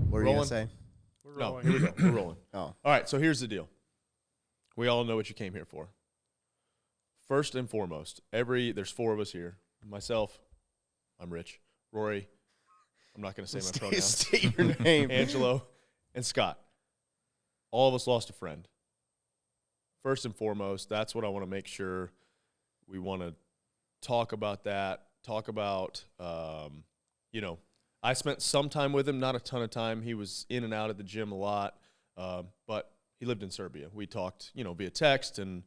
What were you going to say? No, here we go. We're rolling. Oh. All right, so here's the deal. We all know what you came here for. First and foremost, there's 4 of us here. Myself, I'm Rich. Rory, I'm not going to say my pronouns. State your name. Angelo, and Scott. All of us lost a friend. First and foremost, that's what I want to make sure we want to talk about that, talk about, I spent some time with him, not a ton of time. He was in and out of the gym a lot, but he lived in Serbia. We talked, via text and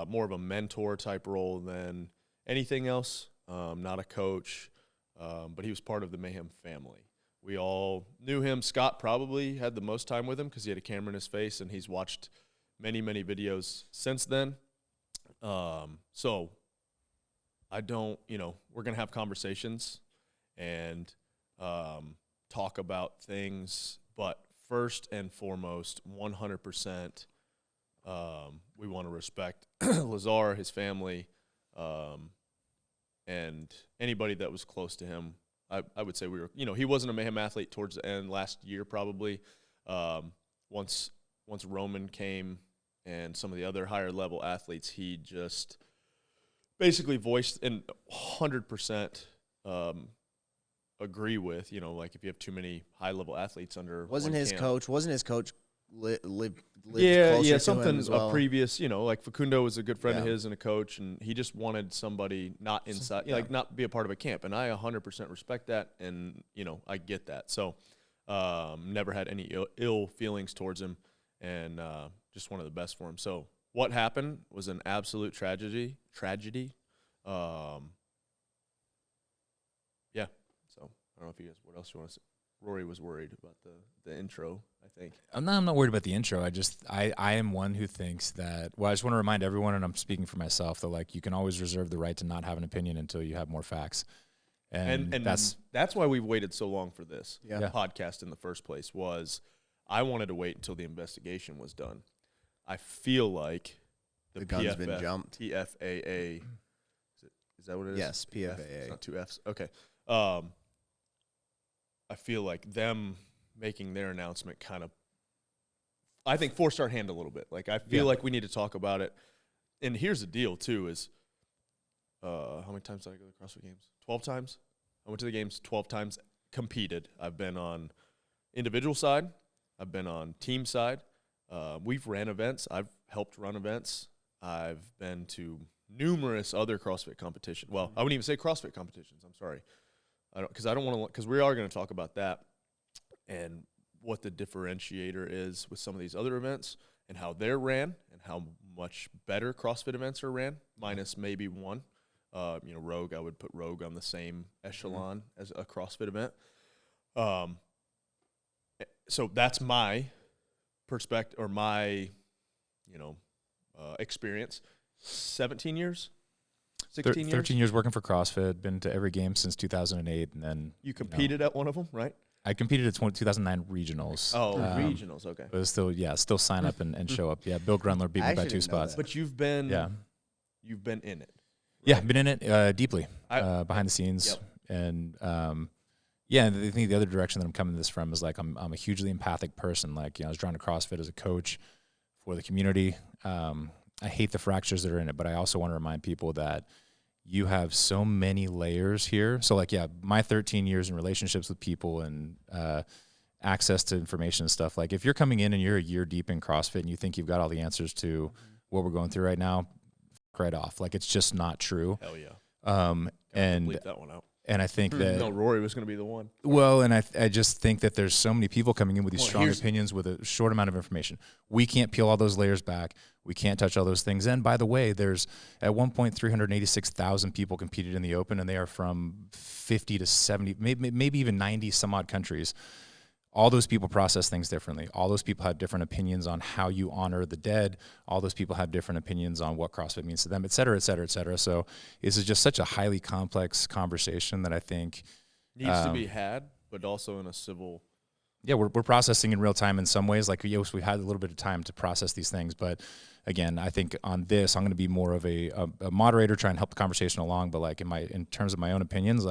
more of a mentor type role than anything else, not a coach, but he was part of the Mayhem family. We all knew him. Scott probably had the most time with him because he had a camera in his face, and he's watched many, many videos since then. So I don't, we're going to have conversations and talk about things, but first and foremost, 100%, we want to respect Lazar, his family, and anybody that was close to him. I would say we were, he wasn't a Mayhem athlete towards the end last year probably. Once Roman came and some of the other higher level athletes, he just basically voiced and 100% agree with, like if you have too many high level athletes under Wasn't his coach lived yeah, closer to something him as well? a previous, like Facundo was a good friend of his and a coach, and he just wanted somebody not inside, like not be a part of a camp, and I 100% respect that, and I get that. So never had any ill feelings towards him, and just wanted the best for him. So what happened was an absolute tragedy. Yeah. So I don't know if you guys, what else you want to say? Rory was worried about the intro, I think. I'm not worried about the intro. I am one who thinks that, I just want to remind everyone, and I'm speaking for myself, that you can always reserve the right to not have an opinion until you have more facts. And that's why we've waited so long for this Yeah. podcast in the first place. Was I wanted to wait until the investigation was done. I feel like The gun's been jumped. TFAA. Is that what it is? Yes, PFAA. It's not 2 Fs. Okay. I feel like them making their announcement kind of, I think, forced our hand a little bit. I feel like we need to talk about it. And here's the deal, too, is how many times did I go to the CrossFit Games? 12 times? I went to the games 12 times, competed. I've been on individual side. I've been on team side. We've ran events. I've helped run events. I've been to numerous other CrossFit competitions. Well, I wouldn't even say CrossFit competitions. I'm sorry. Because we are going to talk about that and what the differentiator is with some of these other events and how they're ran and how much better CrossFit events are ran, minus maybe one. Rogue, I would put Rogue on the same echelon as a CrossFit event. So that's my perspective or my, experience. 17 years? 16 years? 13 years working for CrossFit, been to every game since 2008, and then you competed at one of them, right? I competed at 2009 regionals. Oh, regionals, okay. But still sign up and show up. Yeah, Bill Grunler beat me by 2 spots. But you've been in it. Right? Yeah, been in it deeply behind the scenes, and I think the other direction that I'm coming this from is I'm a hugely empathic person. I was drawn to CrossFit as a coach for the community. I hate the fractures that are in it, but I also want to remind people that you have so many layers here. So my 13 years in relationships with people and access to information and stuff. If you're coming in and you're a year deep in CrossFit and you think you've got all the answers to what we're going through right now, right off. It's just not true. Hell yeah. And bleep that one out. And I think that Rory was going to be the one. Well, and I just think that there's so many people coming in with these strong opinions with a short amount of information. We can't peel all those layers back. We can't touch all those things. And by the way, there's at one point 386,000 people competed in the Open, and they are from 50 to 70, maybe even 90 some odd countries. All those people process things differently. All those people have different opinions on how you honor the dead. All those people have different opinions on what CrossFit means to them, et cetera, et cetera, et cetera. So this is just such a highly complex conversation that I think needs to be had, but also in a civil. Yeah, we're processing in real time in some ways. Yes, we've had a little bit of time to process these things, but again, I think on this, I'm going to be more of a moderator, try and help the conversation along. But in terms of my own opinions,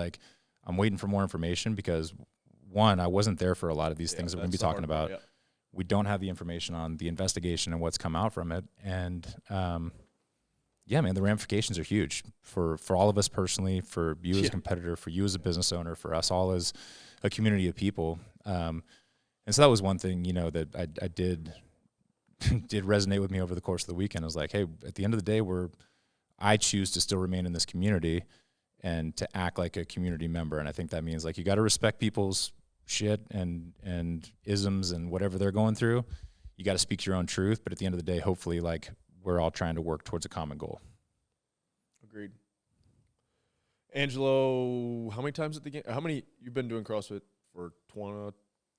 I'm waiting for more information because one, I wasn't there for a lot of these things that we're going to be talking about. Part, We don't have the information on the investigation and what's come out from it. And, yeah, man, the ramifications are huge for all of us personally, for you as a competitor, for you as a business owner, for us all as a community of people. And so that was one thing, you know, that I did resonate with me over the course of the weekend. I was like, hey, at the end of the day, I choose to still remain in this community and to act like a community member. And I think that means, like, you got to respect people's shit and isms and whatever they're going through. You got to speak your own truth, but at the end of the day, hopefully, like, we're all trying to work towards a common goal. Agreed. Angelo, how many times at the game? How many you've been doing CrossFit for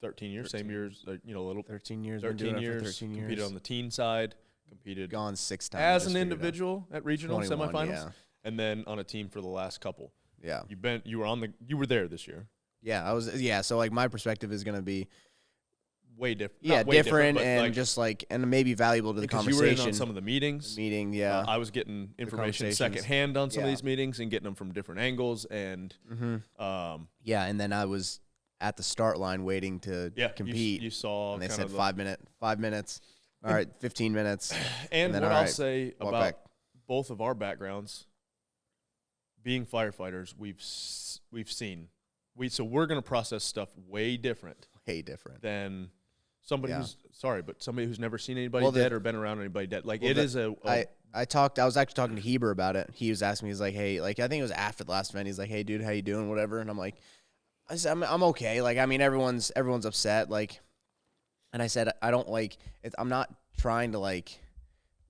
13 years? 13. Same years, you know, a little 13 years. 13 years. 13 years. Competed on the teen side. Competed gone 6 times as an individual at regional semifinals, and then on a team for the last couple. Yeah, you were there this year. Yeah, I was. Yeah, so like my perspective is going to be way different. Yeah, different and like, just like, and maybe valuable to the conversation. You were in on some of the meetings. Yeah. I was getting information secondhand on some of these meetings and getting them from different angles. And yeah, and then I was at the start line waiting to compete. You saw, and they said 5 minutes. All right, 15 minutes. And then, what I'll say about both of our backgrounds, being firefighters, we've seen. So we're going to process stuff way different than somebody who's never seen anybody dead or been around anybody dead. Like, it is a I was actually talking to Heber about it. He was asking me, he's like, hey, like, I think it was after the last event. He's like, hey, dude, how you doing? Whatever. And I'm like, I said, I'm okay. Like, I mean, everyone's upset. Like, and I said, I don't like it. I'm not trying to like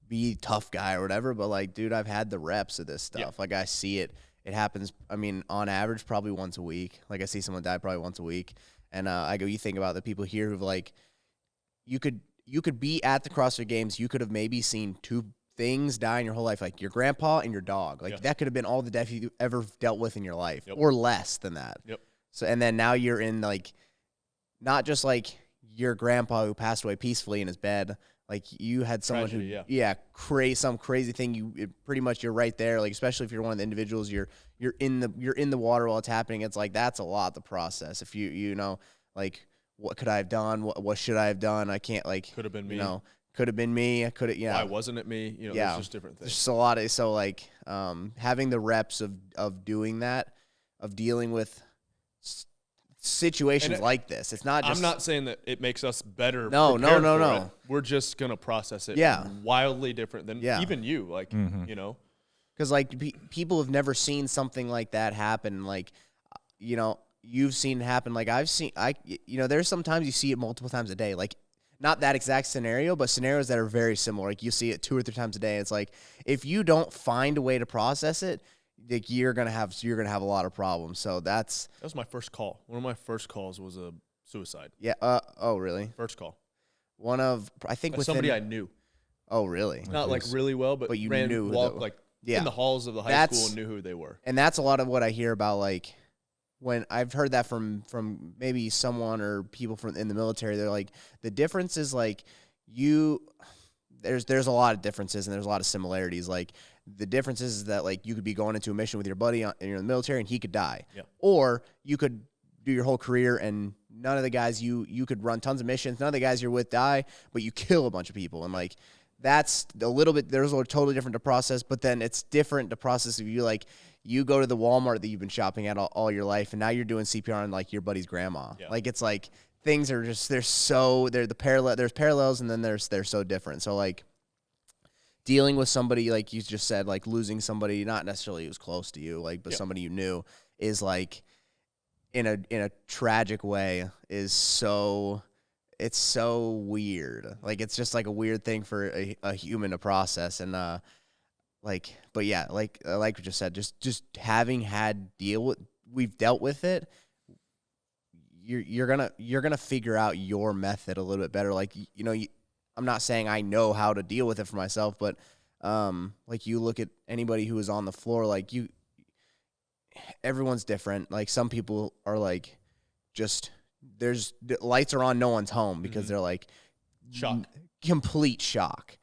be tough guy or whatever, but like, dude, I've had the reps of this stuff. Yeah. Like, I see it. It happens, I mean, on average, probably once a week. Like, I see someone die probably once a week. And I go, you think about the people here who've, like, you could be at the CrossFit Games. You could have maybe seen 2 things die in your whole life, like your grandpa and your dog. Like, that could have been all the death you ever dealt with in your life, or less than that. So, and then now you're in, like, not just, like, your grandpa who passed away peacefully in his bed. Like, you had someone some crazy thing. Pretty much you're right there. Like, especially if you're one of the individuals, you're in the water while it's happening. It's like, that's a lot to process. If you know, like, what could I have done? What should I have done? I can't, like, could have been me. You know, could have been me. I could have. Yeah. Why wasn't it me? You know, there's just different things. There's just a lot of like having the reps of doing that, of dealing with situations like this. It's not just, I'm not saying that it makes us better. No. We're just going to process it wildly different than even you, like, you know. Because, like, people have never seen something like that happen. Like, you know, you've seen it happen. Like, you know, there's sometimes you see it multiple times a day. Like, not that exact scenario, but scenarios that are very similar. Like, you see it 2 or 3 times a day. It's like, if you don't find a way to process it, like, you're gonna have a lot of problems. So that was my first call. One of my first calls was a suicide. Yeah. Oh, really? First call. One of, I think, with somebody I knew. Oh, really? Not like really well, but you knew in the halls of the high school and knew who they were. And that's a lot of what I hear about. Like, when I've heard that from maybe someone or people in the military, they're like, the difference is, like, there's a lot of differences and there's a lot of similarities. Like, the difference is that, like, you could be going into a mission with your buddy and you're in the military and he could die. Yeah. Or you could do your whole career and none of the guys you could run tons of missions, none of the guys you're with die, but you kill a bunch of people. And, like, that's a little bit, there's a totally different to process, but then it's different to process if you, like, you go to the Walmart that you've been shopping at all your life and now you're doing CPR on, like, your buddy's grandma. Yeah. Like, it's like things are just, there's parallels and then they're so different. So, like, dealing with somebody, like you just said, like, losing somebody, not necessarily who's close to you, like, but somebody you knew, is, like, in a tragic way, is so, it's so weird. Like, it's just, like, a weird thing for a human to process. And like, but yeah, like we just said, just having we've dealt with it. You're gonna figure out your method a little bit better. Like, you know, I'm not saying I know how to deal with it for myself, but like, you look at anybody who is on the floor, like, everyone's different. Like, some people are, like, just, the lights are on, no one's home because they're, like, shock, complete shock.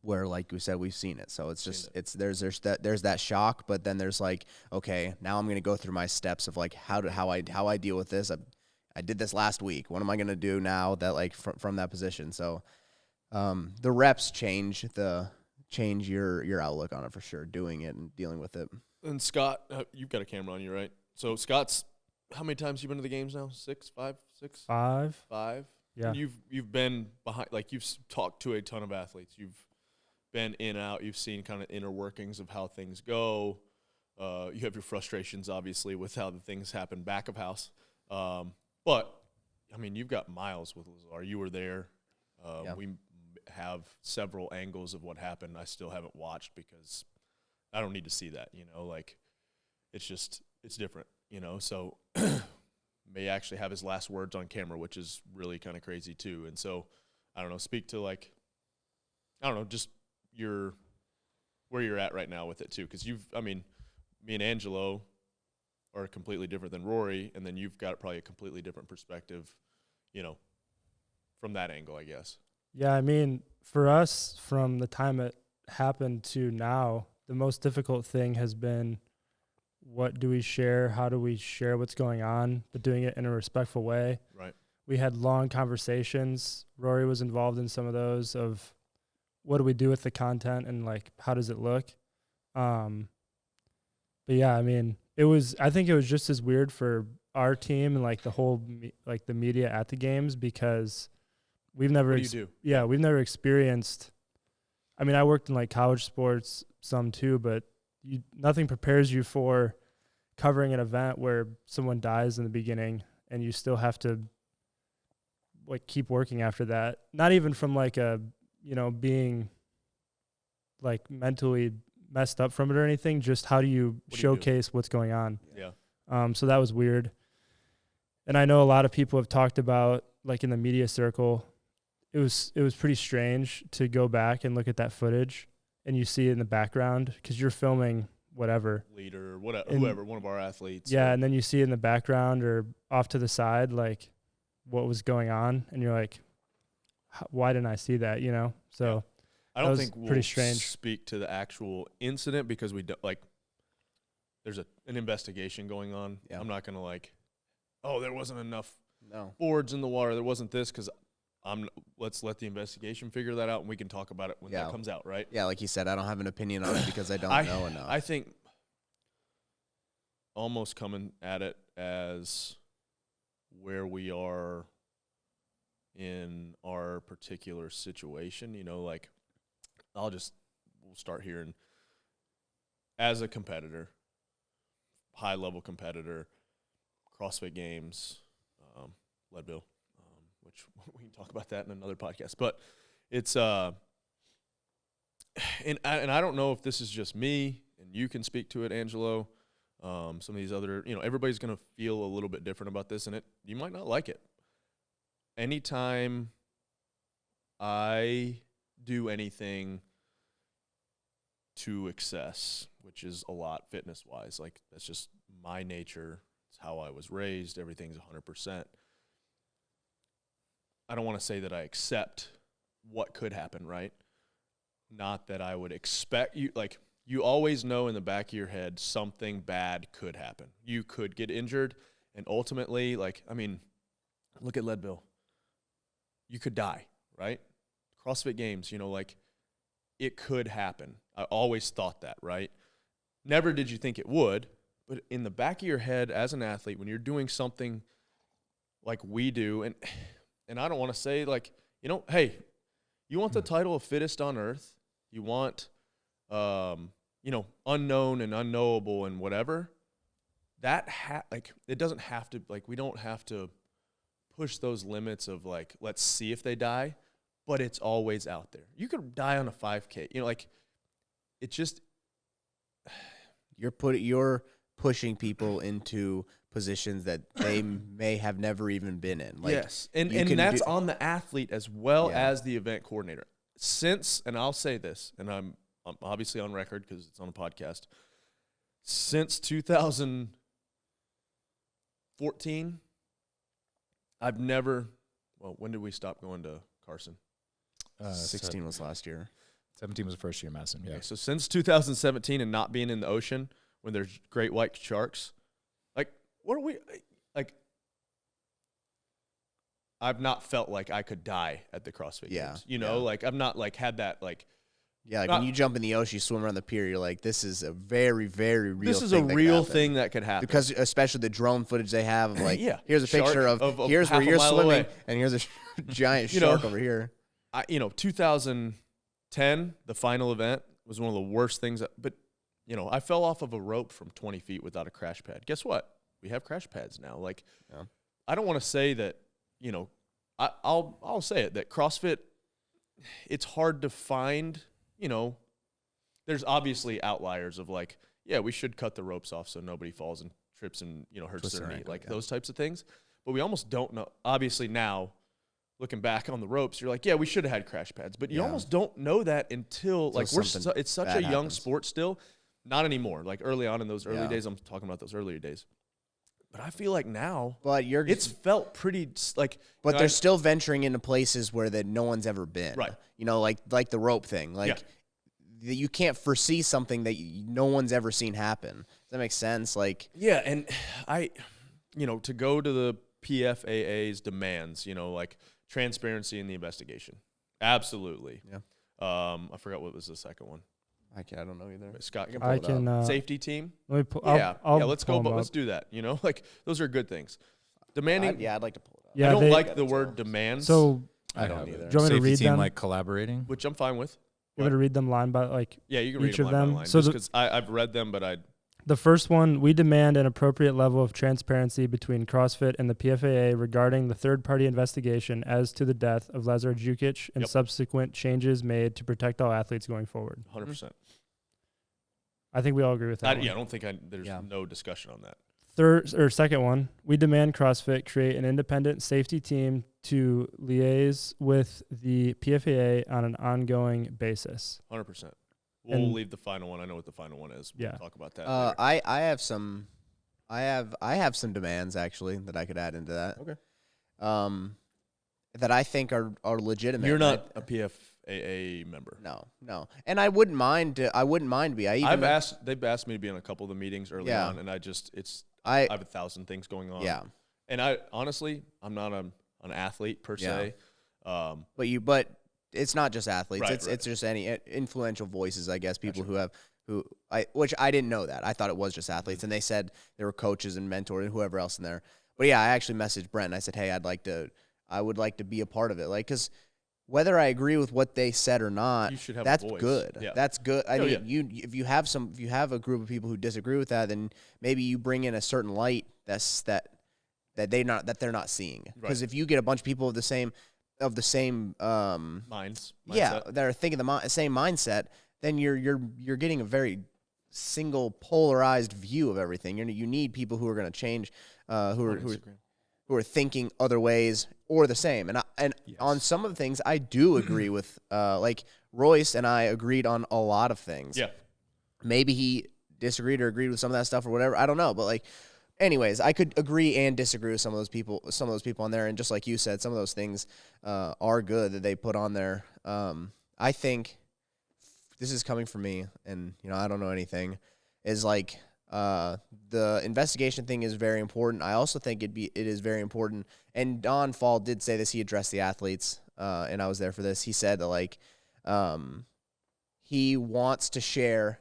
where, like we said, we've seen it. So it's just there's that shock, but then there's like, okay, now I'm gonna go through my steps of like how I deal with this. I did this last week. What am I gonna do now that like from that position? So the reps change your outlook on it for sure. Doing it and dealing with it. And Scott, you've got a camera on you, right? So Scott's, how many times you been to the games now? 6, 5, 6? 5. 5. Yeah. And you've been behind, like you've talked to a ton of athletes. You've been in and out. You've seen kind of inner workings of how things go. You have your frustrations, obviously, with how the things happen back of house. But I mean, you've got miles with Lazar. You were there. We have several angles of what happened. I still haven't watched because I don't need to see that. Like it's different. So. May actually have his last words on camera, which is really kind of crazy too. And so, I don't know, speak to like, I don't know, just where you're at right now with it too. Because me and Angelo are completely different than Rory, and then you've got probably a completely different perspective, from that angle, I guess. Yeah, I mean, for us, from the time it happened to now, the most difficult thing has been, what do we share? How do we share what's going on, but doing it in a respectful way? Right. We had long conversations. Rory was involved in some of those of what do we do with the content and like how does it look? But yeah, I mean, I think it was just as weird for our team and like the whole like the media at the games because we've never we've never experienced. I mean, I worked in like college sports some too, but nothing prepares you for covering an event where someone dies in the beginning and you still have to like keep working after that. Not even from like being like mentally messed up from it or anything. Just how do you showcase what's going on? Yeah. So that was weird. And I know a lot of people have talked about like in the media circle, it was pretty strange to go back and look at that footage. And you see it in the background because you're filming whatever. Leader, whoever, one of our athletes. Yeah, and then you see it in the background or off to the side, like, what was going on. And you're like, why didn't I see that, So I don't think we'll pretty strange. Speak to the actual incident because we don't, like, there's an investigation going on. Yeah. I'm not going to there wasn't enough boards in the water. There wasn't this because let's let the investigation figure that out, and we can talk about it when that comes out, right? Yeah, like you said, I don't have an opinion on it because I don't know enough. I think almost coming at it as where we are in our particular situation, like we'll start here. And as a competitor, high-level competitor, CrossFit Games, Leadville, which we can talk about that in another podcast. But it's and I don't know if this is just me, and you can speak to it, Angelo. Some of these other, everybody's going to feel a little bit different about this, and you might not like it. Anytime I do anything to excess, which is a lot fitness-wise, like that's just my nature. It's how I was raised. Everything's 100%. I don't want to say that I accept what could happen, right? Not that I would expect you, like, you always know in the back of your head something bad could happen. You could get injured, and ultimately, like, I mean, look at Leadville. You could die, right? CrossFit Games, like, it could happen. I always thought that, right? Never did you think it would, but in the back of your head as an athlete, when you're doing something like we do, and I don't want to say, like, hey, you want the title of fittest on earth, you want, unknown and unknowable and whatever, that, it doesn't have to, like, we don't have to push those limits of, like, let's see if they die, but it's always out there. You could die on a 5K, it just. You're pushing people into positions that they may have never even been in. Like, yes, and that's on the athlete as well as the event coordinator. And I'll say this, and I'm obviously on record because it's on a podcast, since 2014, I've never, when did we stop going to Carson? 16 was last year. 17 was the first year in Madison. Yeah. Okay, so since 2017 and not being in the ocean when there's great white sharks, like, what are we like? I've not felt like I could die at the CrossFit Games. You know, like I've not like had that like. Yeah, like when you jump in the ocean, you swim around the pier, you're like, this is a very, very real thing. This is a real thing that could happen. Because especially the drone footage they have of like, here's a Shark picture of here's where you're swimming, away. And here's a giant shark over here. 2010, the final event was one of the worst things. But, I fell off of a rope from 20 feet without a crash pad. Guess what? We have crash pads now. Like, I don't want to say that, I'll say it, that CrossFit, it's hard to find. There's obviously outliers of like, we should cut the ropes off so nobody falls and trips and, hurts their knee, like those types of things. But we almost don't know. Obviously now, looking back on the ropes, you're like, we should have had crash pads. But you almost don't know that until like it's such a young sport still. Not anymore. Like early on in those early days, I'm talking about those earlier days. But I feel like now, it's felt pretty like. But they're still venturing into places where that no one's ever been. Right. Like the rope thing. Like you can't foresee something that no one's ever seen happen. Does that make sense? Like and to go to the PFAA's demands, like transparency in the investigation. Absolutely. Yeah. I forgot what was the second one. I don't know either. Scott can pull it up. Safety team. Let me pull. Let's go. But let's do that. Like those are good things. Demanding. I'd like to pull it up. Yeah, I don't like the word demands. So I don't either. Do you want me to Safety read team them? like collaborating, which I'm fine with. You want me to read them line by like? Yeah, you can read each them of line them. by line. So because I've read them, but the first one, we demand an appropriate level of transparency between CrossFit and the PFAA regarding the third-party investigation as to the death of Lazar Jukic and subsequent changes made to protect all athletes going forward. 100%. I think we all agree with that. I don't think there's no discussion on that. Second one, we demand CrossFit create an independent safety team to liaise with the PFAA on an ongoing basis. 100%. We'll leave the final one. I know what the final one is. We'll talk about that later. I have some demands actually that I could add into that. Okay. That I think are legitimate. You're not a PFAA member. No. And I wouldn't mind be. They've asked me to be in a couple of the meetings early on, and I have 1,000 things going on. Yeah. And I honestly, I'm not an athlete per se. But it's not just athletes. Right, it's just any influential voices, I guess, people which I didn't know that. I thought it was just athletes, and they said there were coaches and mentors and whoever else in there. But I actually messaged Brent and I said, hey, I would like to be a part of it. Like, cause whether I agree with what they said or not, you should have that's a voice. good. Yeah. That's good. I mean, if you have a group of people who disagree with that, then maybe you bring in a certain light that they're not seeing. Because if you get a bunch of people of the same mindset. that are thinking the same mindset, then you're getting a very single polarized view of everything. You need people who are going to change, who are thinking other ways or the same. And on some of the things, I do agree with. Like Royce and I agreed on a lot of things. Yeah, maybe he disagreed or agreed with some of that stuff or whatever. I don't know, but like. Anyways, I could agree and disagree with some of those people on there, and just like you said, some of those things are good that they put on there. I think this is coming from me, and I don't know anything. Is like the investigation thing is very important. I also think it is very important. And Don Fall did say this. He addressed the athletes, and I was there for this. He said that he wants to share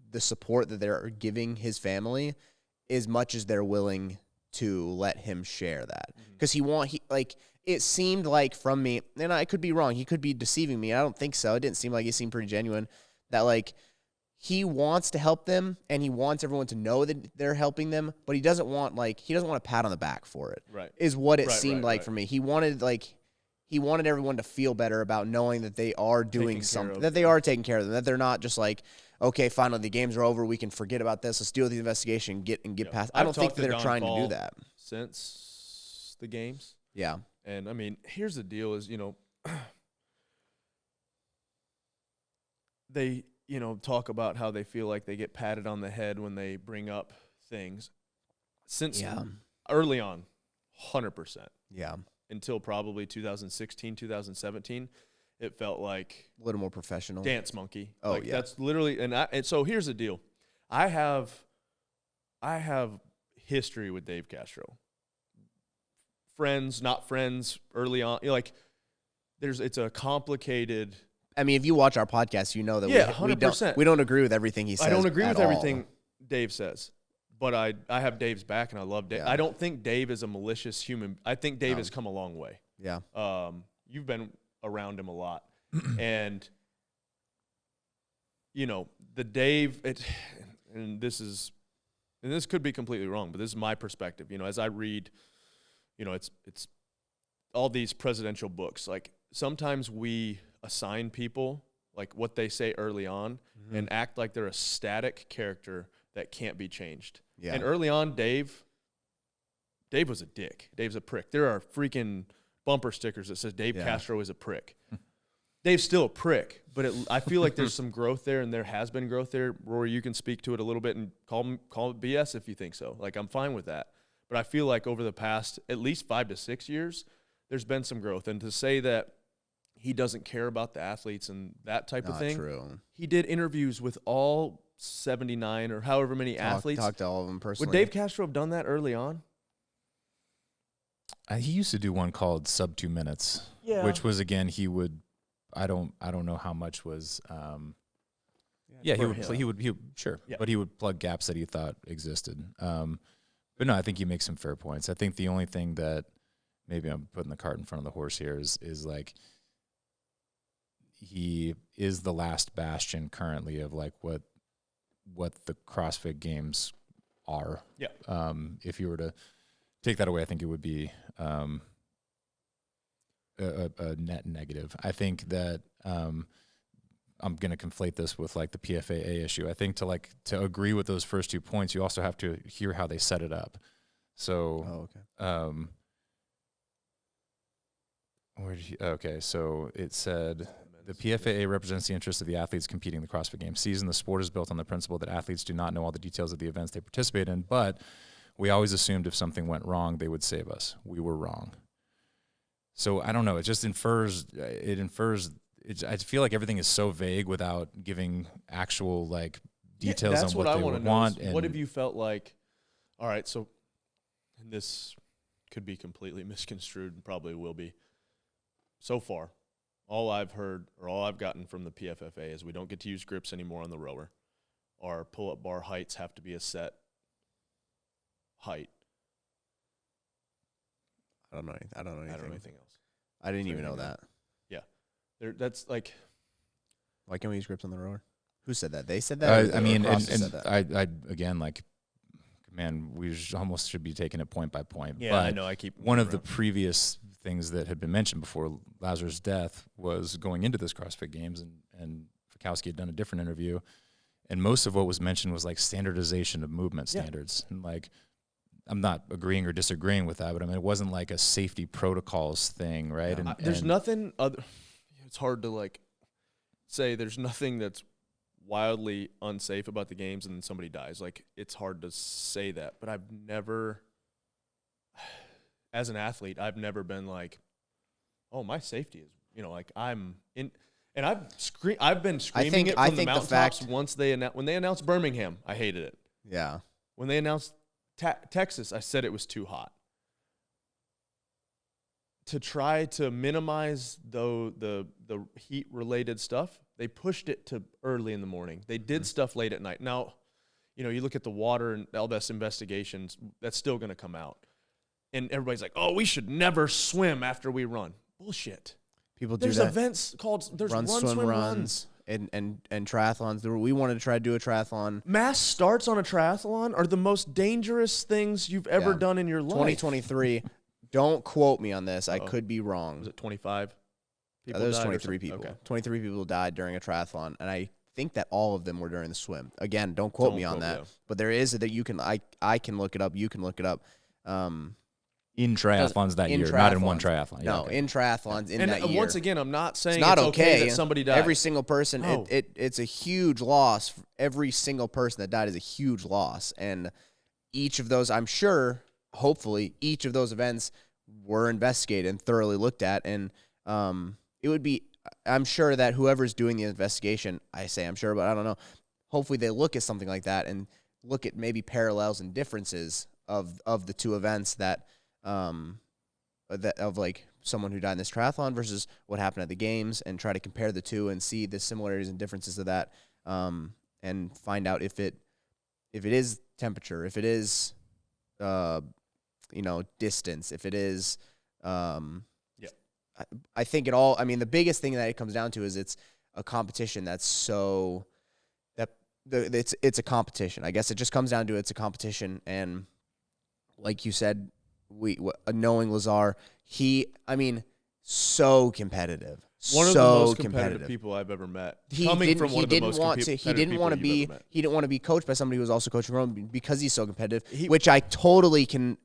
the support that they're giving his family as much as they're willing to let him share that. Because it seemed like from me, and I could be wrong, he could be deceiving me. I don't think so. It didn't seem like he seemed pretty genuine. That he wants to help them and he wants everyone to know that they're helping them, but he doesn't want a pat on the back for it. Right. Is what it seemed like for me. He wanted everyone to feel better about knowing that they are doing something, that they are taking care of them, that they're not just like, okay, finally the games are over, we can forget about this, let's deal with the investigation, and get past. I don't think that they're trying to do that since the games. Yeah. And I mean, here's the deal: is they talk about how they feel like they get patted on the head when they bring up things. Since early on, 100%. Yeah. Until probably 2016, 2017. It felt like a little more professional. Dance Monkey. Oh, like, yeah. That's literally, and so here's the deal. I have history with Dave Castro. Friends, not friends, early on. Like, it's a complicated. I mean, if you watch our podcast, you know that 100%. We don't agree with everything he says. I don't agree with all. everything Dave says, but I have Dave's back, and I love Dave. Yeah. I don't think Dave is a malicious human. I think Dave has come a long way. Yeah. You've been around him a lot, and the Dave. And this could be completely wrong, but this is my perspective. As I read, it's all these presidential books. Like, sometimes we assign people like what they say early on and act like they're a static character that can't be changed. Yeah. And early on, Dave was a dick. Dave's a prick. There are freaking bumper stickers that says Dave Castro is a prick. Dave's still a prick, but I feel like there's some growth there, and there has been growth there. Rory, you can speak to it a little bit and call it BS if you think so. Like, I'm fine with that. But I feel like over the past at least 5 to 6 years, there's been some growth. And to say that he doesn't care about the athletes and that type of thing, true. He did interviews with all 79 or however many athletes. Talked to all of them personally. Would Dave Castro have done that early on? He used to do one called Sub 2 Minutes, which was, again, he would. I don't know how much was. He would sure, yeah. But he would plug gaps that he thought existed. But no, I think he makes some fair points. I think the only thing that maybe I'm putting the cart in front of the horse here is like he is the last bastion currently of like what the CrossFit Games are. Yeah. If you were to take that away, I think it would be a net negative. I think that I'm going to conflate this with like the PFAA issue. I think to agree with those first 2 points, you also have to hear how they set it up. So, so it said the PFAA represents the interests of the athletes competing in the CrossFit Games season. The sport is built on the principle that athletes do not know all the details of the events they participate in, but we always assumed if something went wrong, they would save us. We were wrong. So I don't know. It just infers. I feel like everything is so vague without giving actual like details on what they would want. What have you felt like? All right, so and this could be completely misconstrued and probably will be. So far, all I've heard or all I've gotten from the PFFA is we don't get to use grips anymore on the rower. Our pull-up bar heights have to be a set height. I don't know anything else. I didn't even know that. Yeah. That's like. Why can't we use grips on the rower? Who said that? They said that? I mean, and I again, like, man, we almost should be taking it point by point. Yeah, but I know. I keep one of the previous things that had been mentioned before Lazarus' death was going into this CrossFit Games, and Fikowski had done a different interview, and most of what was mentioned was like standardization of movement standards, and like. I'm not agreeing or disagreeing with that, but I mean, it wasn't like a safety protocols thing, right? Yeah. There's nothing other. It's hard to like say there's nothing that's wildly unsafe about the games and then somebody dies. Like, it's hard to say that, but I've never, as an athlete, I've never been like, oh, my safety is, like I'm in. And I've been screaming it from the mountaintops once when they announced Birmingham, I hated it. Yeah. When they announced Texas, I said it was too hot. To try to minimize the heat-related stuff, they pushed it to early in the morning. They did stuff late at night. Now, you look at the water and all this investigations, that's still going to come out. And everybody's like, oh, we should never swim after we run. Bullshit. People do that. There's events called run, swim, runs. And triathlons. We wanted to try to do a triathlon. Mass starts on a triathlon are the most dangerous things you've ever done in your life. 2023. Don't quote me on this. I could be wrong. Was it 25 people? There was 23 people. Okay. 23 people died during a triathlon, and I think that all of them were during the swim. Again, don't quote me on that. But there is that you can. I can look it up. You can look it up. In triathlons that year, not in one triathlon. No, in triathlons in that year. Once again, I'm not saying it's not okay that somebody died. Every single person, it's a huge loss. Every single person that died is a huge loss. And each of those, I'm sure, hopefully, each of those events were investigated and thoroughly looked at. And it would be I'm sure that whoever's doing the investigation, I say I'm sure, but I don't know. Hopefully they look at something like that and look at maybe parallels and differences of the two events that of like someone who died in this triathlon versus what happened at the games, and try to compare the two and see the similarities and differences of that, and find out if it is temperature, if it is distance, if it is I think it all, I mean, the biggest thing that it comes down to is it's a competition that's so that it's a competition. I guess it just comes down to it's a competition. And like you said, knowing Lazar, so competitive. One of the most competitive people I've ever met. He didn't want to be coached by somebody who was also coaching Rome because he's so competitive, which I totally can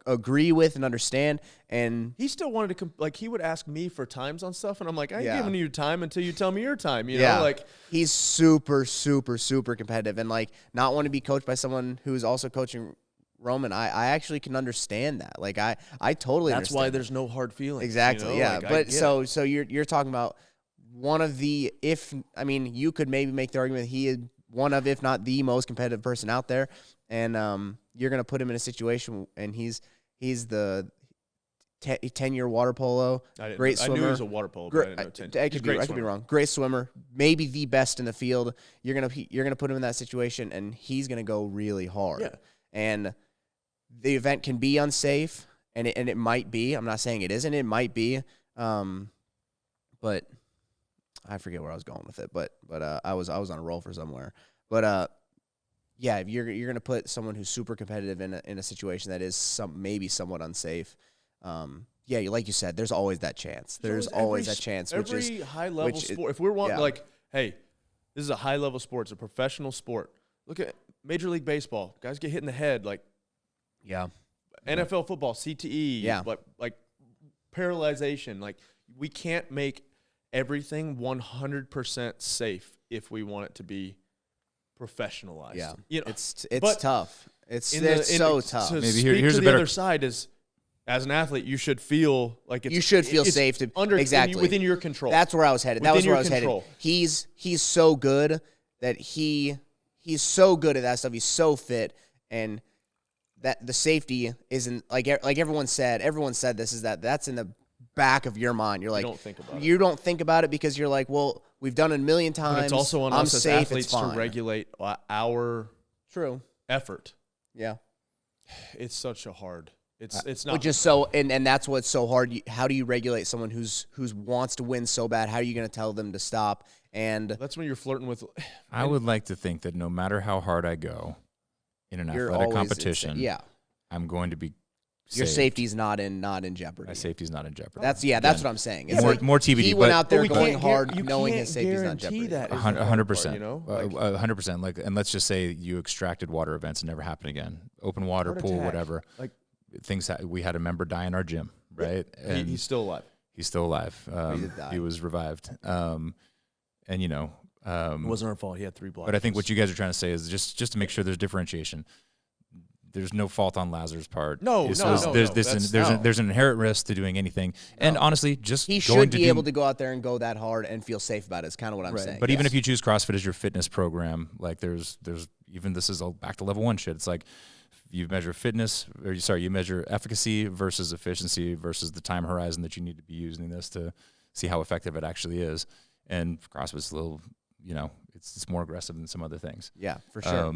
agree with and understand. And he still wanted to he would ask me for times on stuff, and I'm like, I ain't giving you time until you tell me your time. You know, like he's super, super, super competitive, and like not want to be coached by someone who's also coaching Roman. I actually can understand that. Like I totally That's understand. why there's no hard feelings. Exactly. You know? Yeah. But so you're talking about one of the, you could maybe make the argument he is one of, if not the most competitive person out there. And you're going to put him in a situation, and he's the 10-year water polo, great swimmer. I knew he was a water polo, but I didn't know 10. I could be wrong. Great swimmer, maybe the best in the field. You're gonna put him in that situation, and he's gonna go really hard. Yeah. And the event can be unsafe, and it might be. I'm not saying it isn't. It might be. But I forget where I was going with it. But I was on a roll for somewhere. But yeah, if you're gonna put someone who's super competitive in a situation that is maybe somewhat unsafe, like you said, there's always that chance. There's always that chance. Every high level sport. If we're hey, this is a high level sport. It's a professional sport. Look at Major League Baseball. Guys get hit in the head. NFL football, CTE. Yeah. Like paralyzation. Like we can't make everything 100% safe if we want it to be professionalized. Yeah, it's but tough. It's so tough. To maybe here's the other side is, as an athlete, you should feel like it's, you should feel safe to within your control. That's where I was headed. That was where I was headed. He's so good that he's so good at that stuff. He's so fit, and that the safety isn't like everyone said. Everyone said that's in the back of your mind. You're like, you don't think about it because you're like, well, we've done it a million times. But it's also on us as athletes to regulate our effort. Yeah. It's such a hard. It's not. Which is so, and that's what's so hard. How do you regulate someone who's wants to win so bad? How are you going to tell them to stop? And that's when you're flirting with. I would like to think that no matter how hard I go in an athletic competition, I'm going to be. Your safety's not in jeopardy. My safety's not in jeopardy. That's what I'm saying. It's more TBD. He went out there going hard, knowing his safety's not in jeopardy. 100%. You know, 100%. Like, and let's just say you extracted water events and never happen again. Open water, pool, whatever. Like things. We had a member die in our gym, right? Yeah. And he's still alive. He's still alive. He was revived. And it wasn't our fault. He had 3 blocks. But I think what you guys are trying to say is just to make sure there's differentiation. There's no fault on Lazar's part. There's an inherent risk to doing anything. And honestly, he should be able to go out there and go that hard and feel safe about it. Is kind of what I'm saying. But even if you choose CrossFit as your fitness program, like there's even this is back to level 1 shit. It's like you measure you measure efficacy versus efficiency versus the time horizon that you need to be using this to see how effective it actually is. And CrossFit's a little, it's more aggressive than some other things. Yeah, for sure.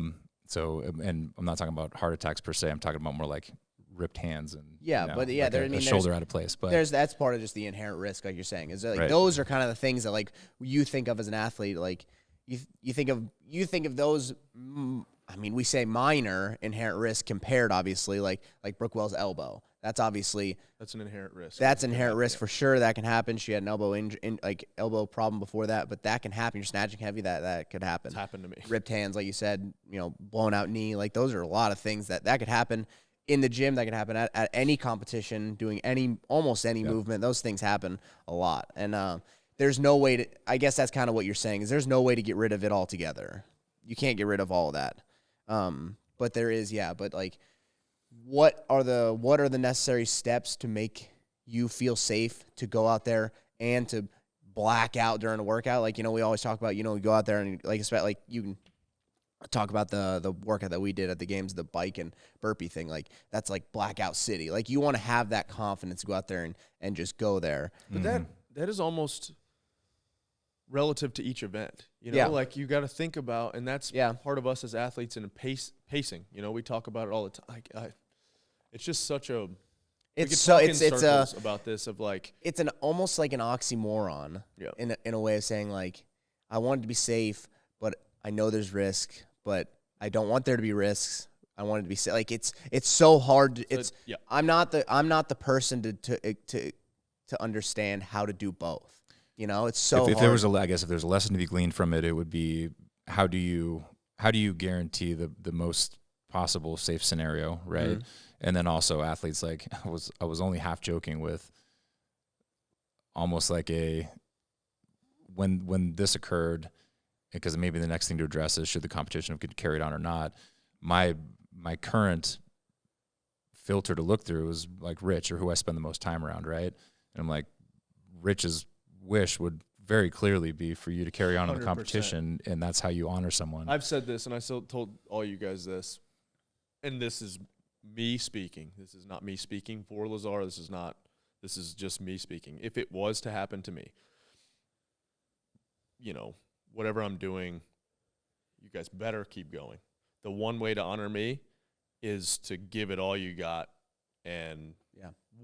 So, and I'm not talking about heart attacks per se. I'm talking about more like ripped hands and a shoulder out of place. But that's part of just the inherent risk, like you're saying. Is like those are kind of the things that like you think of as an athlete. Like you think of those. We say minor inherent risk compared, obviously, like Brookwell's elbow. That's an inherent risk. That's inherent risk for sure. That can happen. She had an elbow problem before that, but that can happen. You're snatching heavy. That could happen. It's happened to me. Ripped hands, like you said. Blown out knee. Like those are a lot of things that could happen in the gym. That could happen at any competition, doing almost any movement. Those things happen a lot, and there's no way to. I guess that's kind of what you're saying. Is there's no way to get rid of it altogether. You can't get rid of all of that. But there is, but like. What are the necessary steps to make you feel safe to go out there and to black out during a workout. Like, you know, we always talk about, you know, we go out there and like, especially like you can talk about the workout that we did at the games, the bike and burpee thing. Like that's like blackout city. Like you want to have that confidence to go out there and just go there. But that is almost relative to each event, you know, like you got to think about, and that's part of us as athletes in pacing. You know, we talk about it all the time. It's just such a, it's about this of like, it's an almost like an oxymoron in a way of saying like, I want it to be safe, but I know there's risk, but I don't want there to be risks. I want it to be safe. Like it's so hard. I'm not the person to understand how to do both. You know, it's so hard. If there was I guess if there's a lesson to be gleaned from it, it would be how do you guarantee the most possible safe scenario, right? Mm-hmm. And then also athletes, like I was only half joking with almost like when this occurred, because maybe the next thing to address is should the competition have been carried on or not. My current filter to look through is like Rich, or who I spend the most time around, right? And I'm like, Rich's wish would very clearly be for you to carry on in the competition, and that's how you honor someone. I've said this, and I still told all you guys this, and this is me speaking. This is not me speaking for Lazar. This is just me speaking. If it was to happen to me, you know, whatever I'm doing, you guys better keep going. The one way to honor me is to give it all you got, and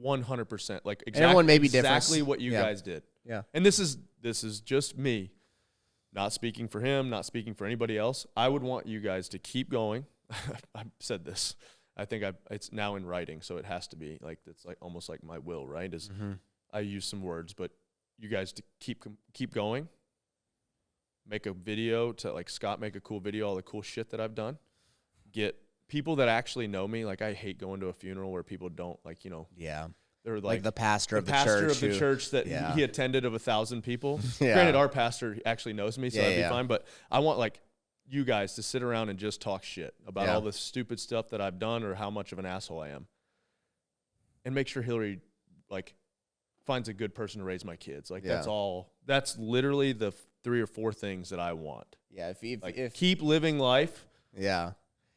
100%, like everyone may be exactly what you guys did. Yeah. And this is just me, not speaking for him, not speaking for anybody else. I would want you guys to keep going. I've said this. I think it's now in writing, so it has to be like, it's like almost like my will, right? Is I use some words, but you guys to keep going. Make a video to like Scott, make a cool video, all the cool shit that I've done. Get people that actually know me. Like I hate going to a funeral where people don't, like, you know. Yeah. They're like the pastor of the church that he attended of 1,000 people. Granted, our pastor actually knows me, so that'd be fine. But I want like you guys to sit around and just talk shit about all the stupid stuff that I've done or how much of an asshole I am, and make sure Hillary like finds a good person to raise my kids. Like that's all. That's literally the 3 or 4 things that I want. Yeah, if keep living life. Yeah,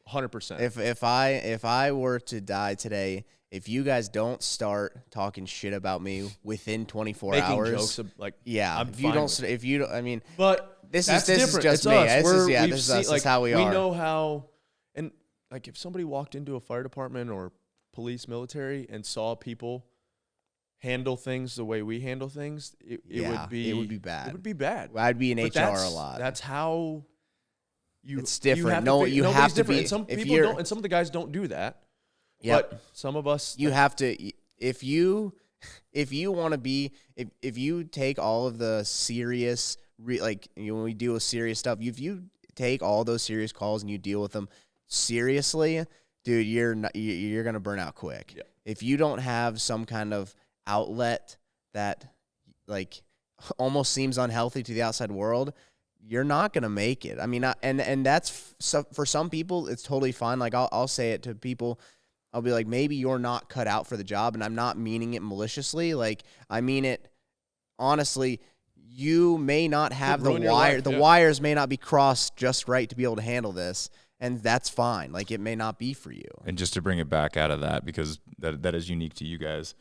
100%. If I were to die today, if you guys don't start talking shit about me within 24 Making hours, jokes of, like, I'm if you don't, I mean, but this is just it's me. Us. This is us, how we are. We know how, and like if somebody walked into a fire department or police, military, and saw people handle things the way we handle things, it would be bad. It would be bad. I'd be in HR a lot. That's how you. It's different. You have to be. And some people don't, and some of the guys don't do that. Yep. But some of us, you have to. If you want to be, if you take all of the serious, like when we deal with serious stuff, if you take all those serious calls and you deal with them seriously, dude, you're gonna burn out quick. Yeah. If you don't have some kind of outlet that like almost seems unhealthy to the outside world, you're not gonna make it. I mean, and that's for some people, it's totally fine. Like I'll say it to people. I'll be like, maybe you're not cut out for the job, and I'm not meaning it maliciously. Like, I mean it honestly. You may not have the wire. The wires may not be crossed just right to be able to handle this, and that's fine. Like, it may not be for you. And just to bring it back out of that, because that is unique to you guys,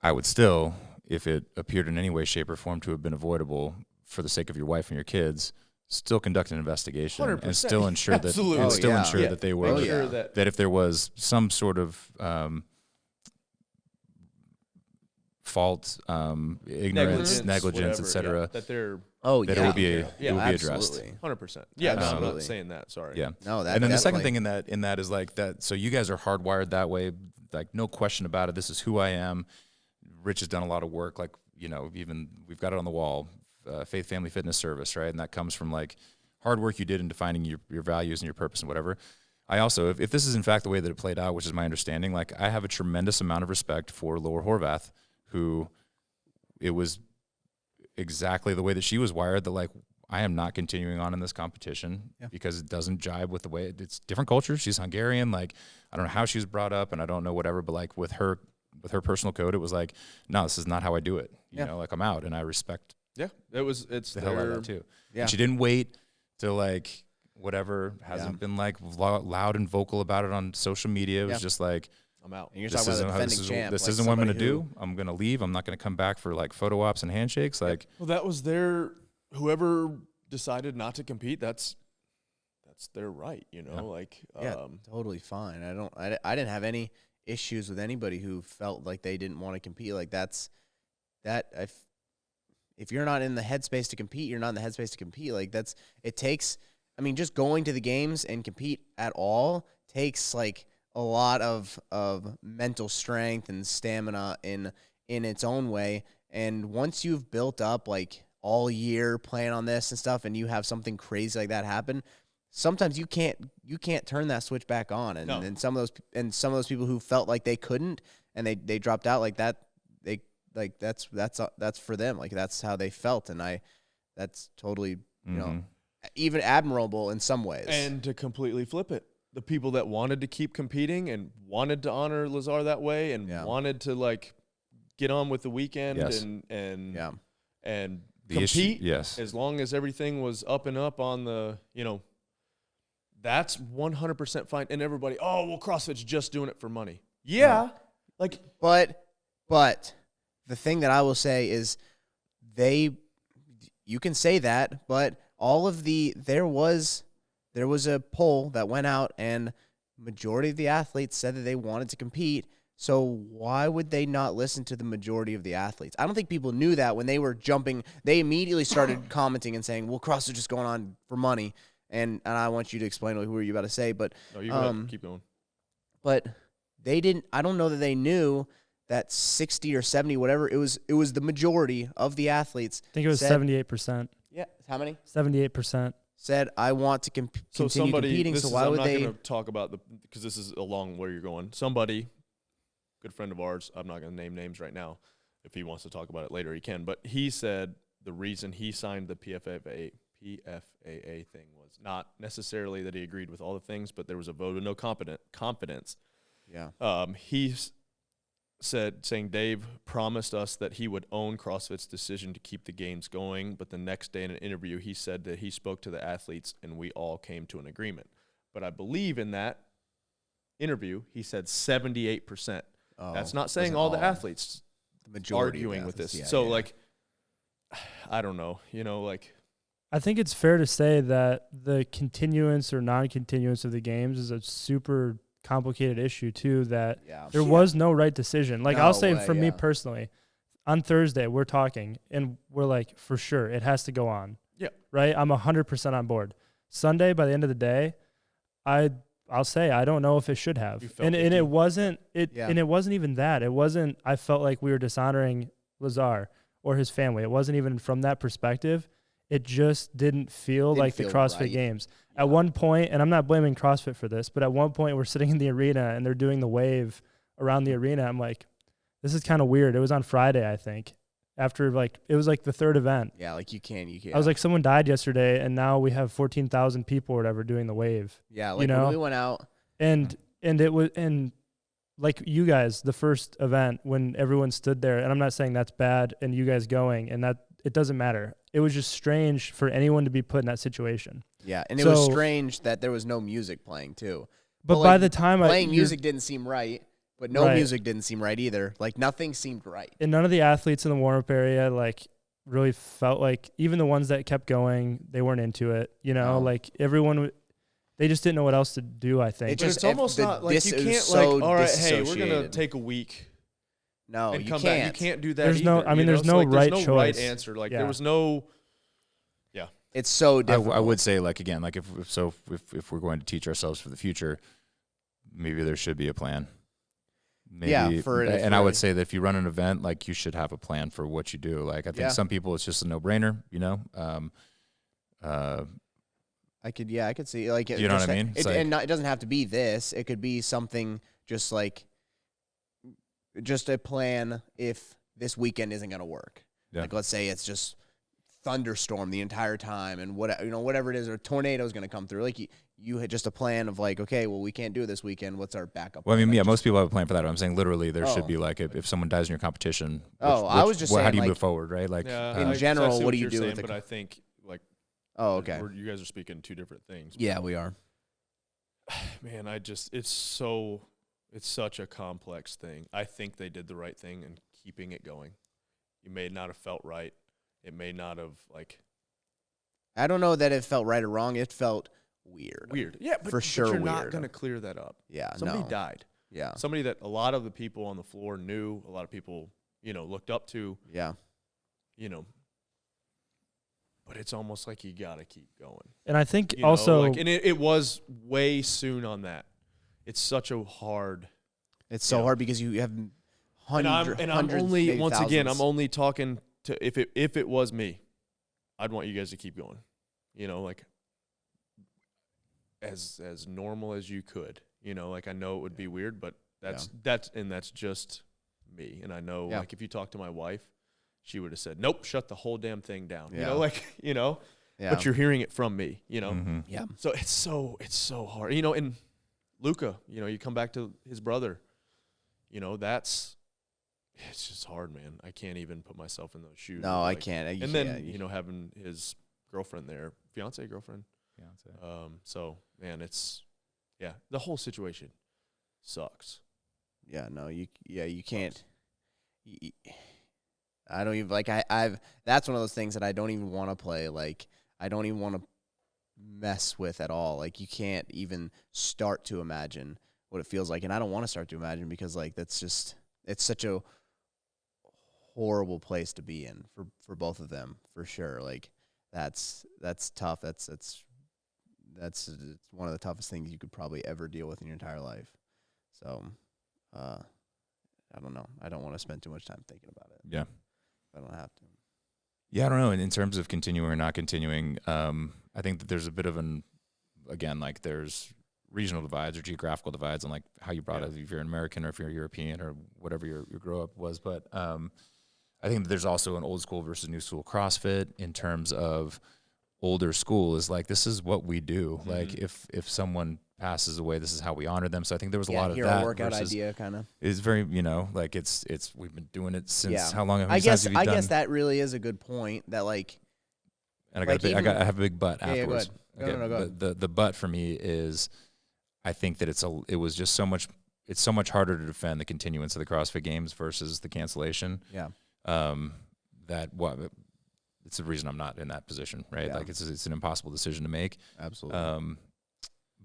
I would still, if it appeared in any way, shape, or form to have been avoidable for the sake of your wife and your kids, still conduct an investigation 100%. And still ensure that that they were that if there was some sort of fault, ignorance, negligence, etc. That they're it would be addressed. 100%. Yeah, no, I'm not saying that. Sorry. Yeah. No, that. And then the second thing in that is like that. So you guys are hardwired that way. Like no question about it. This is who I am. Rich has done a lot of work. Like, you know, even we've got it on the wall. Faith, family, fitness, service, right? And that comes from like hard work you did in defining your values and your purpose and whatever. I also, if this is in fact the way that it played out, which is my understanding, like I have a tremendous amount of respect for Lower Horvath, who it was exactly the way that she was wired, that like, I am not continuing on in this competition because it doesn't jibe with the way it's different culture. She's Hungarian. Like, I don't know how she was brought up and I don't know whatever, but like with her personal code, it was like, no, this is not how I do it. You know, like I'm out, and I respect Yeah, it's the hell out of that too. Yeah. And she didn't wait to like whatever, hasn't been like loud and vocal about it on social media. It was just like, I'm out. And you're talking about the defending champ. This like isn't what I'm going to somebody do. I'm going to leave. I'm not going to come back for like photo ops and handshakes. Like, Well, that was whoever decided not to compete. That's their right, you know. Like, totally fine. I didn't have any issues with anybody who felt like they didn't want to compete. Like if you're not in the headspace to compete, you're not in the headspace to compete. Like it takes. I mean, just going to the games and compete at all takes like a lot of mental strength and stamina in its own way. And once you've built up like all year playing on this and stuff, and you have something crazy like that happen, sometimes you can't turn that switch back on. And, and some of those people who felt like they couldn't and they dropped out like that, that's for them. Like that's how they felt. And that's totally, you know, even admirable in some ways. And to completely flip it, the people that wanted to keep competing and wanted to honor Lazar that way and wanted to like get on with the weekend and the compete, issue, as long as everything was up and up on the, you know, that's 100% fine. And everybody, oh, well, CrossFit's just doing it for money. Yeah. Like, but the thing that I will say is you can say that, but there was a poll that went out and majority of the athletes said that they wanted to compete. So why would they not listen to the majority of the athletes? I don't think people knew that when they were jumping. They immediately started commenting and saying, well, CrossFit's just going on for money. And I want you to explain what were you about to say, but no, you go ahead. Keep going. But they didn't. I don't know that they knew that 60 or 70, whatever it was the majority of the athletes. I think it was 78%. Yeah, how many? 78%. Said I want to continue competing. So why would they? I'm not going to talk about because this is along where you're going. Somebody, good friend of ours. I'm not going to name names right now. If he wants to talk about it later, he can. But he said the reason he signed the PFAA thing was not necessarily that he agreed with all the things, but there was a vote of no confidence. Yeah. Saying Dave promised us that he would own CrossFit's decision to keep the games going, but the next day in an interview, he said that he spoke to the athletes and we all came to an agreement. But I believe in that interview, he said 78%. That's not saying all the athletes the majority arguing with this. Yeah, so, like, I don't know, you know, like. I think it's fair to say that the continuance or non-continuance of the games is a super complicated issue too, that there was no right decision. Like I'll say for me personally, on Thursday we're talking and we're like, for sure it has to go on. Yeah. Right? I'm 100% on board. Sunday, by the end of the day, I'll say I don't know if it should have. And it wasn't even that. It wasn't I felt like we were dishonoring Lazar or his family. It wasn't even from that perspective. It just didn't feel like the CrossFit Games. Yeah. At one point, and I'm not blaming CrossFit for this, but at one point we're sitting in the arena and they're doing the wave around the arena. I'm like, this is kind of weird. It was on Friday, I think. After it was like the third event. Yeah, like you can't. I was like, someone died yesterday and now we have 14,000 people or whatever doing the wave. Yeah, like when we went out. And like you guys, the first event when everyone stood there, and I'm not saying that's bad and you guys going, and that it doesn't matter. It was just strange for anyone to be put in that situation. Yeah, and it was strange that there was no music playing too. But by the time playing music didn't seem right, but no music didn't seem right either. Like nothing seemed right. And none of the athletes in the warm-up area like really felt like, even the ones that kept going, they weren't into it. You know, like everyone, they just didn't know what else to do, I think. It's almost not like you can't like, all right, hey, we're going to take a week. No, and you come can't. Back. You can't do that. There's either, there's no right choice. There's no right answer. Like there was no. Yeah, it's so difficult. I would say, like again, like if we're going to teach ourselves for the future, maybe there should be a plan. Maybe, I would say that if you run an event, like you should have a plan for what you do. Like I think some people, it's just a no-brainer. You know. I could see like you know what I mean. It doesn't have to be this. It could be something just like. Just a plan if this weekend isn't going to work. Yeah. Like let's say it's just thunderstorm the entire time and whatever it is, or a tornado is going to come through. Like you had just a plan of like, okay, well, we can't do it this weekend. What's our backup? Well, I mean, plan? yeah, Like, most people have a plan for that. I'm saying literally there should Oh. be like if someone dies in your competition. I was just how saying, do you like, move forward, right? Like in general, what do you do with the But I think like, oh, okay. you guys are speaking two different things. Yeah, we are. Man, it's such a complex thing. I think they did the right thing in keeping it going. It may not have felt right. It may not have like. I don't know that it felt right or wrong. It felt weird. Weird. Yeah, but, for sure. But you're weird. not going to clear that up. Yeah, Somebody no. died. Yeah, Somebody that a lot of the people on the floor knew, a lot of people, looked up to, yeah. But it's almost like you got to keep going. And I think You know, also, like, and it was way soon on that. It's such a hard. It's so hard because you have hundreds. And I'm only, maybe once again, thousands. I'm only talking to if it was me, I'd want you guys to keep going. Like as normal as you could. Like I know it would be weird, but that's just me. And I know like if you talk to my wife, she would have said, "Nope, shut the whole damn thing down." Yeah. Yeah. But you're hearing it from me, Mhm. Yeah. So it's so hard. And Luca, you come back to his brother, it's just hard, man. I can't even put myself in those shoes. No, I can't. And then, having his girlfriend there, girlfriend. So man, the whole situation sucks. Yeah, no, you can't. I don't even like. I've. That's one of those things that I don't even want to play. Like I don't even want to mess with at all. Like you can't even start to imagine what it feels like, and I don't want to start to imagine because like it's such a horrible place to be in for both of them for sure. Like that's tough. That's it's one of the toughest things you could probably ever deal with in your entire life. So, I don't know. I don't want to spend too much time thinking about it. Yeah. I don't have to. Yeah, I don't know. And in terms of continuing or not continuing, I think that there's a bit of like there's regional divides or geographical divides on like how you brought it, if you're an American or if you're European or whatever your grow up was. But I think that there's also an old school versus new school CrossFit in terms of older school is like, this is what we do. Mm-hmm. Like if someone passes away, this is how we honor them. So I think there was a lot of that. Workout idea kind of. It's very, like it's we've been doing it since how long? I guess that really is a good point that like. And I have a big butt afterwards. Yeah, go ahead. But the butt for me is, I think that it was just so much. It's so much harder to defend the continuance of the CrossFit Games versus the cancellation. Yeah. It's the reason I'm not in that position, right? Yeah. Like it's an impossible decision to make. Absolutely.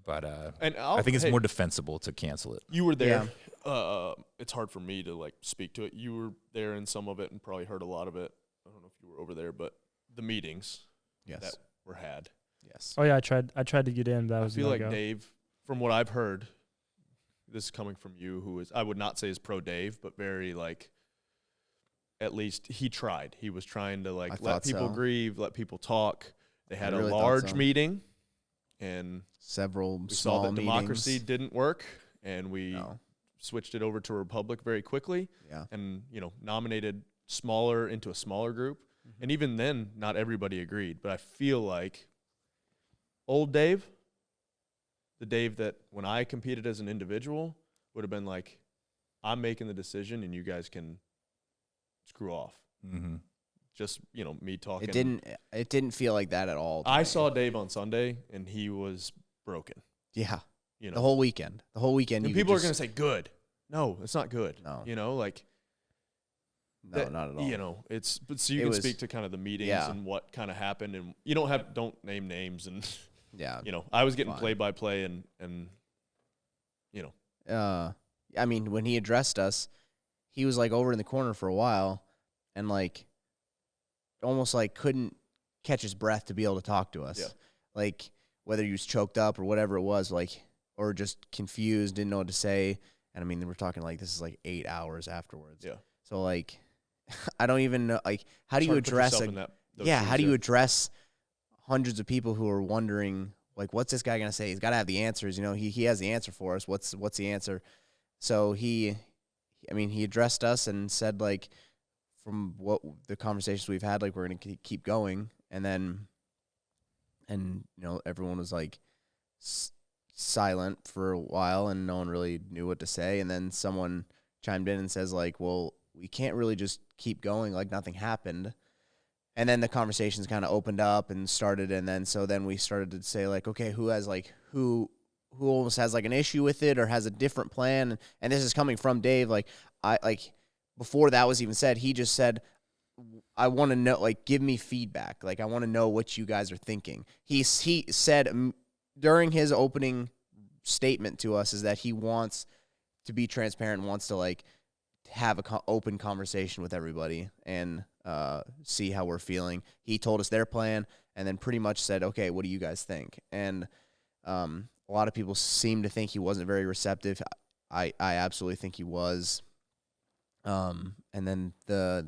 But and I think it's more defensible to cancel it. You were there. Yeah. It's hard for me to like speak to it. You were there in some of it and probably heard a lot of it. I don't know if you were over there, but the meetings that were had. Yes. Oh yeah, I tried to get in. But I feel like Dave, from what I've heard, this is coming from you, who is, I would not say is pro Dave, but very like, at least he tried. He was trying to like let people grieve, let people talk. They had a large meeting, and several we small saw that meetings. democracy didn't work, and we switched it over to Republic very quickly. Yeah. And nominated into a smaller group, and even then, not everybody agreed. But I feel like old Dave, the Dave that when I competed as an individual would have been like, I'm making the decision, and you guys can screw off. Mm-hmm. Just me talking. It didn't feel like that at all. I saw Dave on Sunday and he was broken. Yeah. The whole weekend. And people are going to say good. No, it's not good. No. No, not at all. It's so you can speak to kind of the meetings and what kind of happened, and you don't name names and I was getting play by play and I mean, when he addressed us, he was like over in the corner for a while and like almost like couldn't catch his breath to be able to talk to us. Yeah. Like whether he was choked up or whatever it was, like, or just confused, didn't know what to say. And I mean, we're talking like this is like 8 hours afterwards. Yeah. So like, I don't even know, like, how do you address how do you address hundreds of people who are wondering, like, what's this guy going to say? He's got to have the answers. He has the answer for us. What's the answer? So he addressed us and said, like, from what the conversations we've had, like, we're going to keep going. And then, everyone was like silent for a while, and no one really knew what to say. And then someone chimed in and says, like, well, we can't really just keep going like nothing happened. And then the conversations kind of opened up and started, and then we started to say, like, okay, who almost has like an issue with it or has a different plan. And this is coming from Dave. Like, before that was even said, he just said, I want to know, like, give me feedback. Like, I want to know what you guys are thinking. He said during his opening statement to us is that he wants to be transparent and wants to, like, have a open conversation with everybody and see how we're feeling. He told us their plan and then pretty much said, okay, what do you guys think? And a lot of people seem to think he wasn't very receptive. I absolutely think he was. And then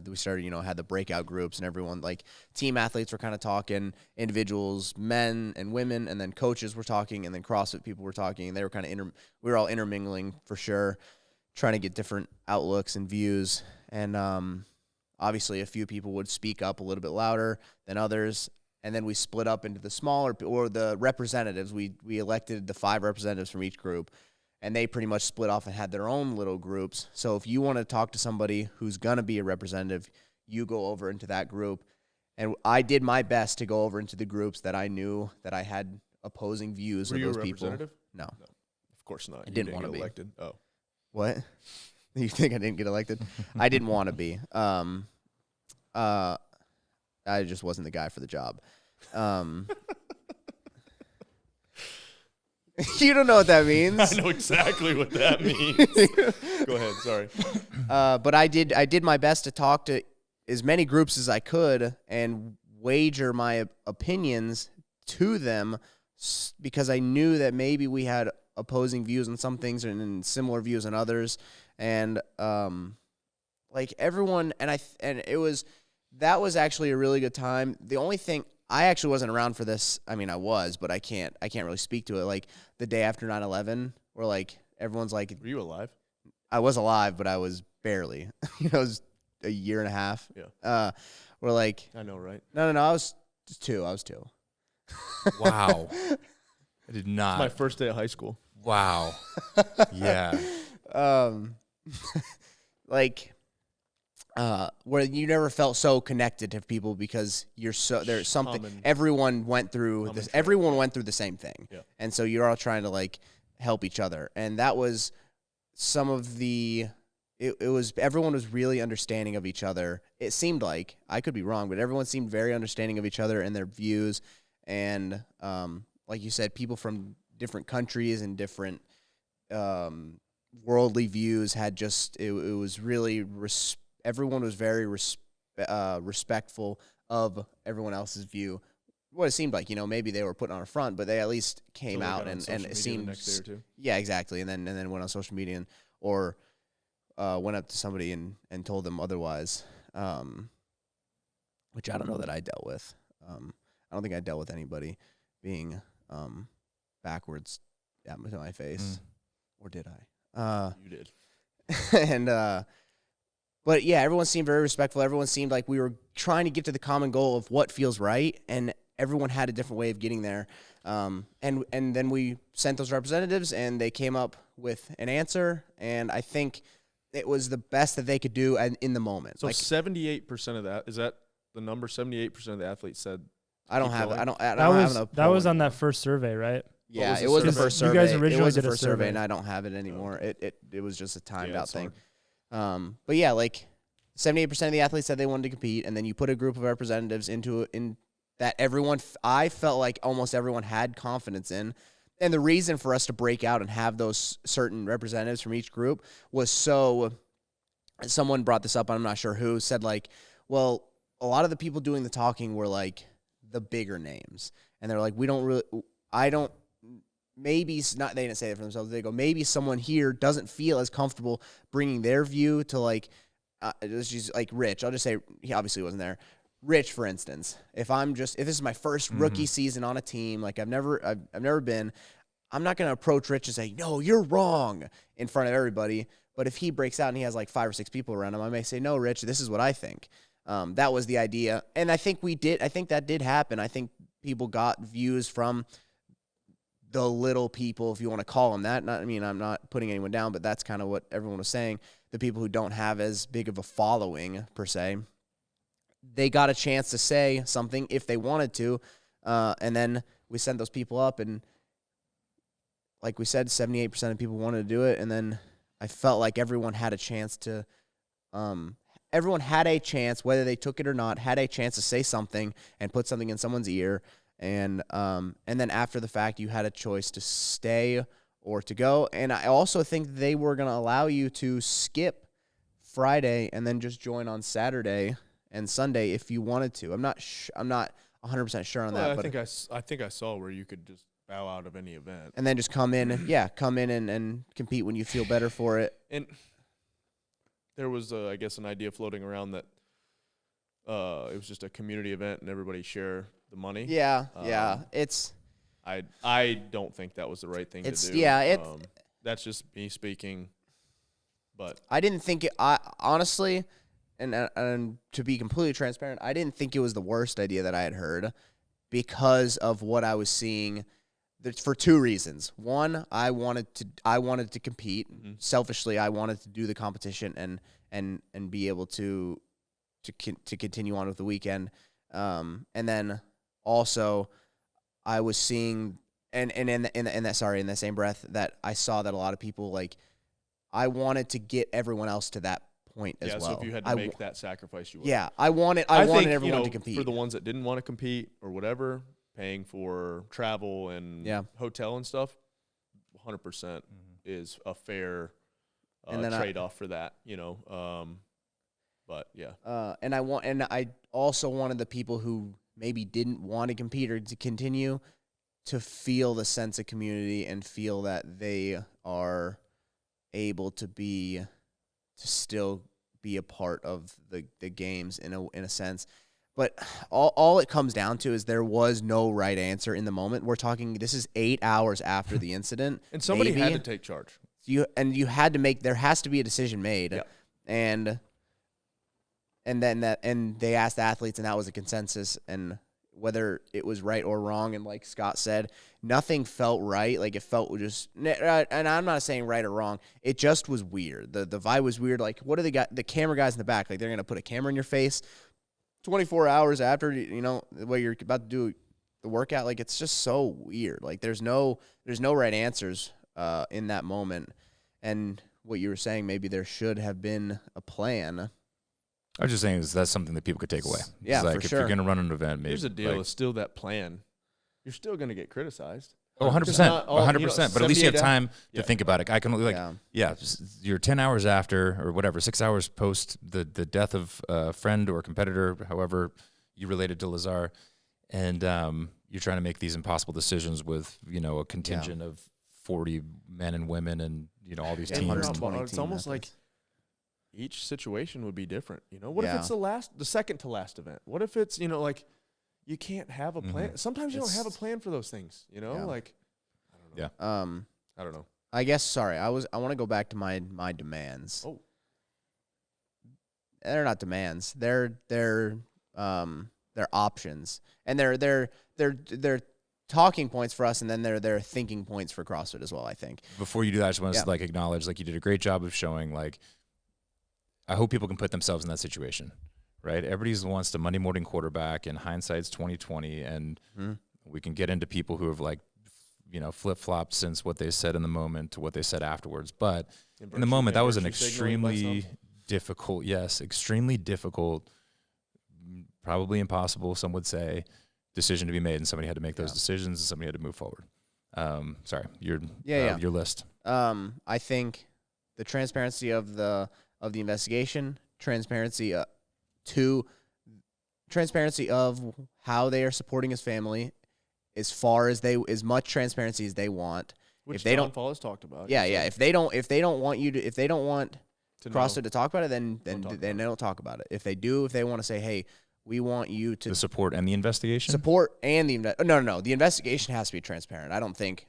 we started, had the breakout groups, and everyone, like, team athletes were kind of talking, individuals, men and women, and then coaches were talking, and then CrossFit people were talking, and they were kind of we were all intermingling for sure, trying to get different outlooks and views. And obviously a few people would speak up a little bit louder than others. And then we split up into the smaller, or the representatives. We elected the 5 representatives from each group, and they pretty much split off and had their own little groups. So if you want to talk to somebody who's going to be a representative, you go over into that group. And I did my best to go over into the groups that I knew that I had opposing views Were of you those a people. representative? No. Of course not. I didn't want to get be elected. Oh. What? You think I didn't get elected? I didn't want to be. I just wasn't the guy for the job. You don't know what that means. I know exactly what that means. Go ahead. Sorry. But I did my best to talk to as many groups as I could and wager my opinions to them, because I knew that maybe we had opposing views on some things and similar views on others. And like everyone, that was actually a really good time. The only thing, I actually wasn't around for this. I mean, I was, but I can't really speak to it. Like the day after 9/11, where like everyone's like, were you alive? I was alive, but I was barely. It was a year and a half. Yeah. We're like, I know, right? No. I was 2. Wow. I did not. My first day of high school. Wow. Yeah. Like, where you never felt so connected to people because there's something, everyone went through this, everyone went through the same thing. Yeah. And so you're all trying to like help each other. And that was some of everyone was really understanding of each other. It seemed like, I could be wrong, but everyone seemed very understanding of each other and their views. And, like you said, people from different countries and different, worldly views had just, it was really, everyone was very respectful of everyone else's view. What it seemed like, maybe they were putting on a front, but they at least came out and it seemed, the next day or two. Yeah, exactly. And then went on social media or went up to somebody and told them otherwise, which I don't know that I dealt with. I don't think I dealt with anybody being backwards to my face, or did I? You did. And but yeah, everyone seemed very respectful. Everyone seemed like we were trying to get to the common goal of what feels right, and everyone had a different way of getting there. And then we sent those representatives, and they came up with an answer, and I think it was the best that they could do in the moment. So 78% of that, is that the number? 78% of the athletes said. I don't have it. That was on that first survey, right? Yeah, it was the first survey. You guys originally it was the did a first survey, survey, and I don't have it anymore. It was just a timed out thing. Hard. But yeah, like 78% of the athletes said they wanted to compete, and then you put a group of representatives in that I felt like almost everyone had confidence in. And the reason for us to break out and have those certain representatives from each group was someone brought this up, I'm not sure who, said like, well, a lot of the people doing the talking were like the bigger names. And they're like, maybe it's not, they didn't say it for themselves. They go, maybe someone here doesn't feel as comfortable bringing their view to like, just like Rich. I'll just say he obviously wasn't there. Rich, for instance, if this is my first rookie season on a team, like I've never been, I'm not going to approach Rich and say, no, you're wrong in front of everybody. But if he breaks out and he has like 5 or 6 people around him, I may say, no, Rich, this is what I think. That was the idea. And I think that did happen. I think people got views from the little people, if you want to call them that. I mean, I'm not putting anyone down, but that's kind of what everyone was saying. The people who don't have as big of a following, per se, they got a chance to say something if they wanted to. And then we sent those people up, and like we said, 78% of people wanted to do it. And then I felt like everyone had a chance to, whether they took it or not, had a chance to say something and put something in someone's ear. And then after the fact, you had a choice to stay or to go. And I also think they were going to allow you to skip Friday and then just join on Saturday and Sunday if you wanted to. I'm not 100% sure on that. I but think I saw where you could just bow out of any event and then just come in and compete when you feel better for it. And there was, I guess, an idea floating around that it was just a community event and everybody share the money. Yeah, I don't think that was the right thing to do. Yeah, that's just me speaking. But I didn't think it. I honestly, and to be completely transparent, I didn't think it was the worst idea that I had heard, because of what I was seeing. For two reasons. One, I wanted to compete. Mm-hmm. Selfishly, I wanted to do the competition and be able to continue on with the weekend. And then also, I was seeing in the same breath that I saw that a lot of people, like, I wanted to get everyone else to that point as well. So if you had to make that sacrifice, you would. Yeah, I wanted everyone to compete. For the ones that didn't want to compete or whatever, paying for travel and hotel and stuff, 100% is a fair trade-off for that, but yeah. And I also wanted the people who maybe didn't want to compete or to continue to feel the sense of community and feel that they are able to still be a part of the games in a sense. But all it comes down to is there was no right answer in the moment. We're talking, this is 8 hours after the incident. And somebody had to take charge. You had to make, there has to be a decision made. Yep. And they asked the athletes, and that was a consensus. And whether it was right or wrong, and like Scott said, nothing felt right. Like, it felt just, and I'm not saying right or wrong, it just was weird. The vibe was weird. Like, what do they got? The camera guys in the back, like, they're going to put a camera in your face 24 hours after, what you're about to do the workout. Like, it's just so weird. Like, there's no right answers in that moment. And what you were saying, maybe there should have been a plan. I was just saying that's something that people could take away. Yeah, it's like, for if sure. you're going to run an event, maybe. Here's the deal. It's still that plan. You're still going to get criticized. Oh, 100%. 100%. But at least you have time to think about it. I can, you're 10 hours after, or whatever, 6 hours post the death of a friend or competitor, however you related to Lazar, and you're trying to make these impossible decisions with, a contingent of 40 men and women and, all these teams. It's almost like each situation would be different. What if it's the second to last event? What if it's, you can't have a plan. Mm-hmm. Sometimes you don't have a plan for those things, I don't know. Yeah. I don't know. I guess, I want to go back to my demands. Oh. They're not demands. They're options. And they're talking points for us, and then they're thinking points for CrossFit as well, I think. Before you do that, I just want to acknowledge, you did a great job of showing, I hope people can put themselves in that situation. Right, everybody wants the Monday morning quarterback, and hindsight's 20/20, and we can get into people who have flip flopped since what they said in the moment to what they said afterwards. But in the moment, that was an extremely difficult, probably impossible, some would say, decision to be made, and somebody had to make those decisions, and somebody had to move forward. Sorry, your list. I think the transparency of the investigation, transparency of how they are supporting his family, as much transparency as they want. Which if they John Paul has talked about. Yeah. If they don't want CrossFit to talk about it, then they don't talk about it. If they want to say, hey, we want you to the support and the investigation. No. The investigation has to be transparent. I don't think.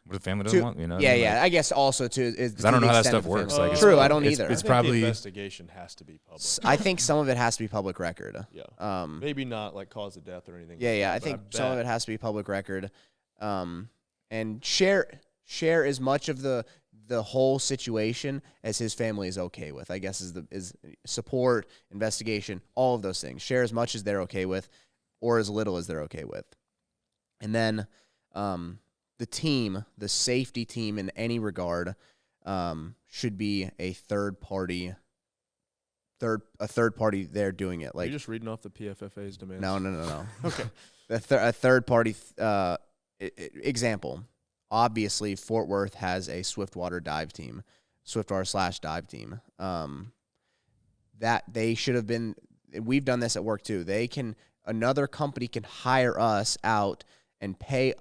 What the family doesn't want, I guess also is I don't know how that stuff works. True, I don't either. It's probably the investigation has to be public. I think some of it has to be public record. Yeah. Maybe not like cause of death or anything. Yeah. I think some of it has to be public record. And and share as much of the whole situation as his family is okay with, I guess, is support, investigation, all of those things. Share as much as they're okay with or as little as they're okay with. And then the team, the safety team in any regard, should be a third party there doing it. Like, are you just reading off the PFFA's demands? No. Okay. A third party example. Obviously, Fort Worth has a Swiftwater dive team, Swiftwater/dive team. That they should have been. We've done this at work too. Another company can hire us out and pay,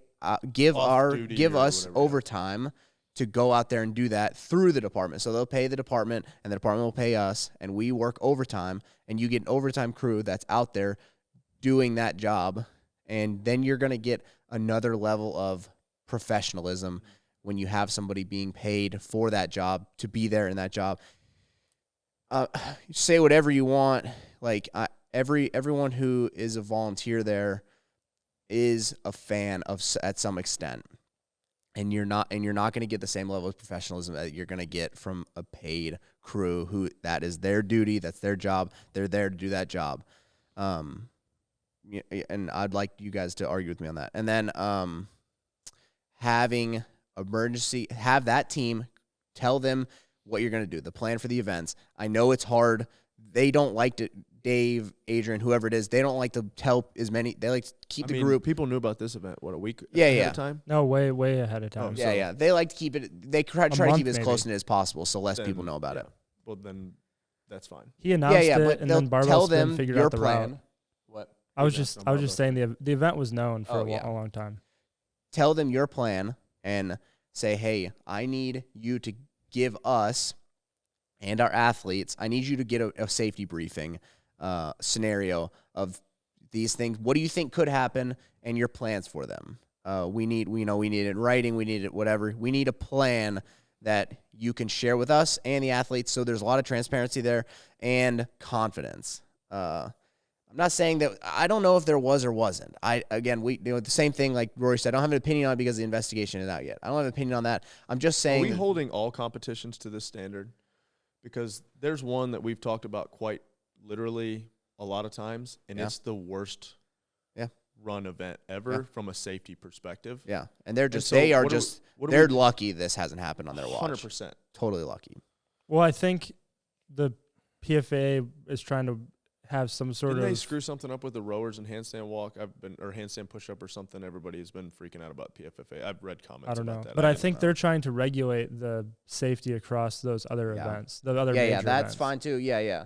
give us overtime to go out there and do that through the department. So they'll pay the department, and the department will pay us, and we work overtime, and you get an overtime crew that's out there doing that job, and then you're going to get another level of professionalism when you have somebody being paid for that job to be there in that job. Say whatever you want. Like, everyone who is a volunteer there is a fan of at some extent, and you're not going to get the same level of professionalism that you're going to get from a paid crew who that is their duty, that's their job, they're there to do that job. And I'd like you guys to argue with me on that. And then have that team, tell them what you're going to do, the plan for the events. I know it's hard. They don't like to, Dave, Adrian, whoever it is, they don't like to tell as many. They like to keep the group. People knew about this event, a week ahead of time? No, way ahead of time. Yeah. They like to keep it, they try to keep it as close as possible so less people know about it. Well, then that's fine. He announced it, and then Barbell Spin figured out the plan. route. What? I was just saying the event was known for a long time. Tell them your plan and say, hey, I need you to give us and our athletes, I need you to get a safety briefing scenario of these things. What do you think could happen and your plans for them? We need it in writing. We need it whatever. We need a plan that you can share with us and the athletes. So there's a lot of transparency there and confidence. I'm not saying that I don't know if there was or wasn't. The same thing like Rory said. I don't have an opinion on it because the investigation is out yet. I don't have an opinion on that. I'm just saying. Are we holding all competitions to this standard? Because there's one that we've talked about quite literally a lot of times, and it's the worst run event ever from a safety perspective. Yeah, and they're lucky this hasn't happened on their watch. 100%. Totally lucky. Well, I think the PFA is trying to have some sort Didn't of. they screw something up with the rowers and handstand walk? Or handstand push up or something. Everybody has been freaking out about PFFA. I've read comments. I don't know, about that. but I think they're trying to regulate the safety across those other events. The other major that's events. fine too. Yeah.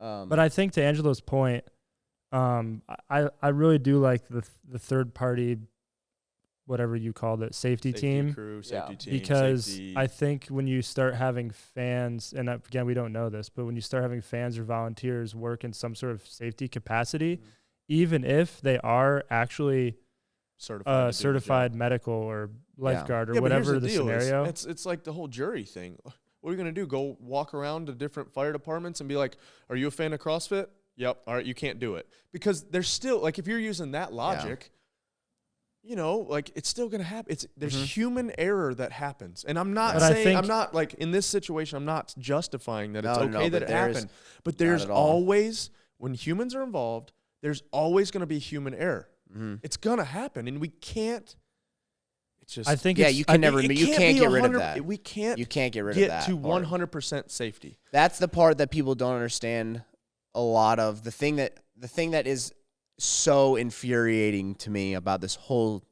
But I think to Angelo's point, I really do like the third party, whatever you called it, safety team. Crew, safety team, because safety. I think when you start having fans, and again, we don't know this, but when you start having fans or volunteers work in some sort of safety capacity, even if they are actually certified medical or lifeguard or whatever the scenario. It's like the whole jury thing. What are you going to do? Go walk around to different fire departments and be like, are you a fan of CrossFit? Yep. All right, you can't do it. Because there's still, like, if you're using that logic, it's still going to happen. There's human error that happens. And I'm not like, in this situation, I'm not justifying that it's okay that it happened. But there's always, when humans are involved, there's always going to be human error. Mm-hmm. It's going to happen. And we can't. It's just, I think you can't get rid of that. You can't get rid of that. To 100% safety. That's the part that people don't understand a lot of. The thing that is so infuriating to me about the whole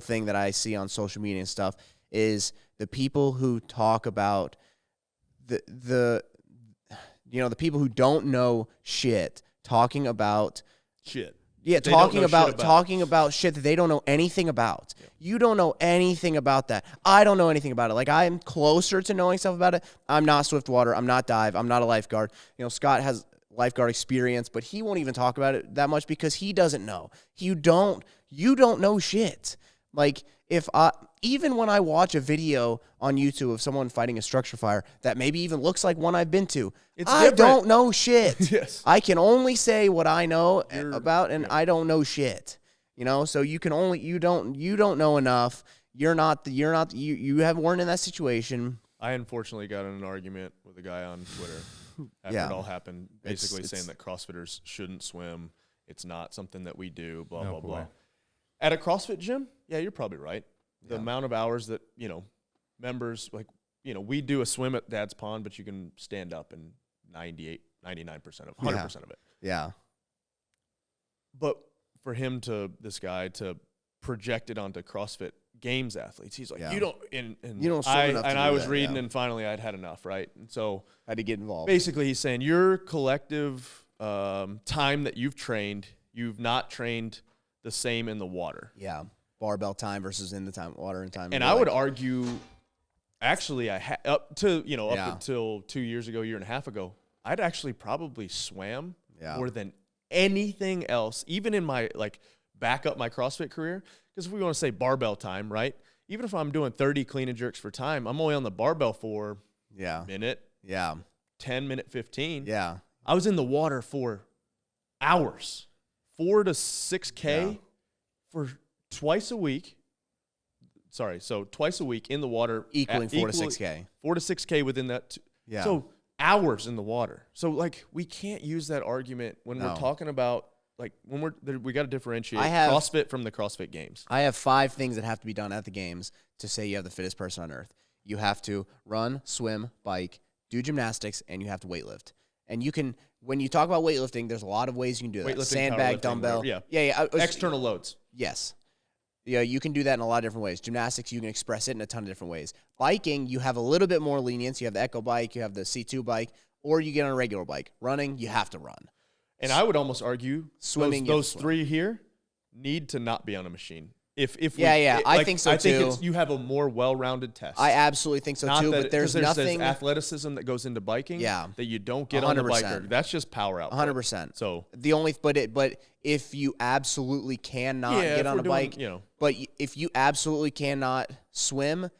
thing that I see on social media and stuff is the people who talk about the people who don't know shit talking about shit. Yeah, talking about shit that they don't know anything about. Yeah. You don't know anything about that. I don't know anything about it. Like, I'm closer to knowing stuff about it. I'm not Swiftwater. I'm not dive. I'm not a lifeguard. Scott has lifeguard experience, but he won't even talk about it that much because he doesn't know. You don't know shit. Like, even when I watch a video on YouTube of someone fighting a structure fire that maybe even looks like one I've been to, I don't know shit. Yes. I can only say what I know about, and I don't know shit. So you don't know enough. you weren't in that situation. I unfortunately got in an argument with a guy on Twitter after it all happened, basically saying that CrossFitters shouldn't swim. It's not something that we do, blah, blah, blah. At a CrossFit gym, yeah, you're probably right. The amount of hours that, members, like, we do a swim at Dad's Pond, but you can stand up in 99% of 100% of it. Yeah. But for this guy to project it onto CrossFit Games athletes, he's like, you don't, and you don't swim enough to do I was that, reading, and finally I'd had enough, right? And so I had to get involved. Basically, he's saying your collective time that you've trained, you've not trained the same in the water. Yeah, barbell time versus in the water and time. And I would argue, actually, up until 2 years ago, year and a half ago, I'd actually probably swam more than anything else, even in my back up my CrossFit career. Because if we want to say barbell time, right? Even if I'm doing 30 clean and jerks for time, I'm only on the barbell for minute, 10 minute, 15. Yeah, I was in the water for hours, 4 to 6K for twice a week. Sorry, so twice a week in the water, equaling 4 to 6K. 4 to 6K within that. So hours in the water. So we can't use that argument when we're talking about. When we got to differentiate CrossFit from the CrossFit Games. I have 5 things that have to be done at the games to say you have the fittest person on earth. You have to run, swim, bike, do gymnastics, and you have to weightlift. And you can, when you talk about weightlifting, there's a lot of ways you can do that. Sandbag, dumbbell. External loads. Yes. Yeah, you can do that in a lot of different ways. Gymnastics, you can express it in a ton of different ways. Biking, you have a little bit more lenience. You have the Echo bike, you have the C2 bike, or you get on a regular bike. Running, you have to run. And I would almost argue swimming. Those 3 here need to not be on a machine. I think so too. I think you have a more well-rounded test. I absolutely think so too. But there's nothing athleticism that goes into biking. That you don't get 100%. On the biker. That's just power output. 100%. So but if you absolutely cannot get on a bike, but if you absolutely cannot swim,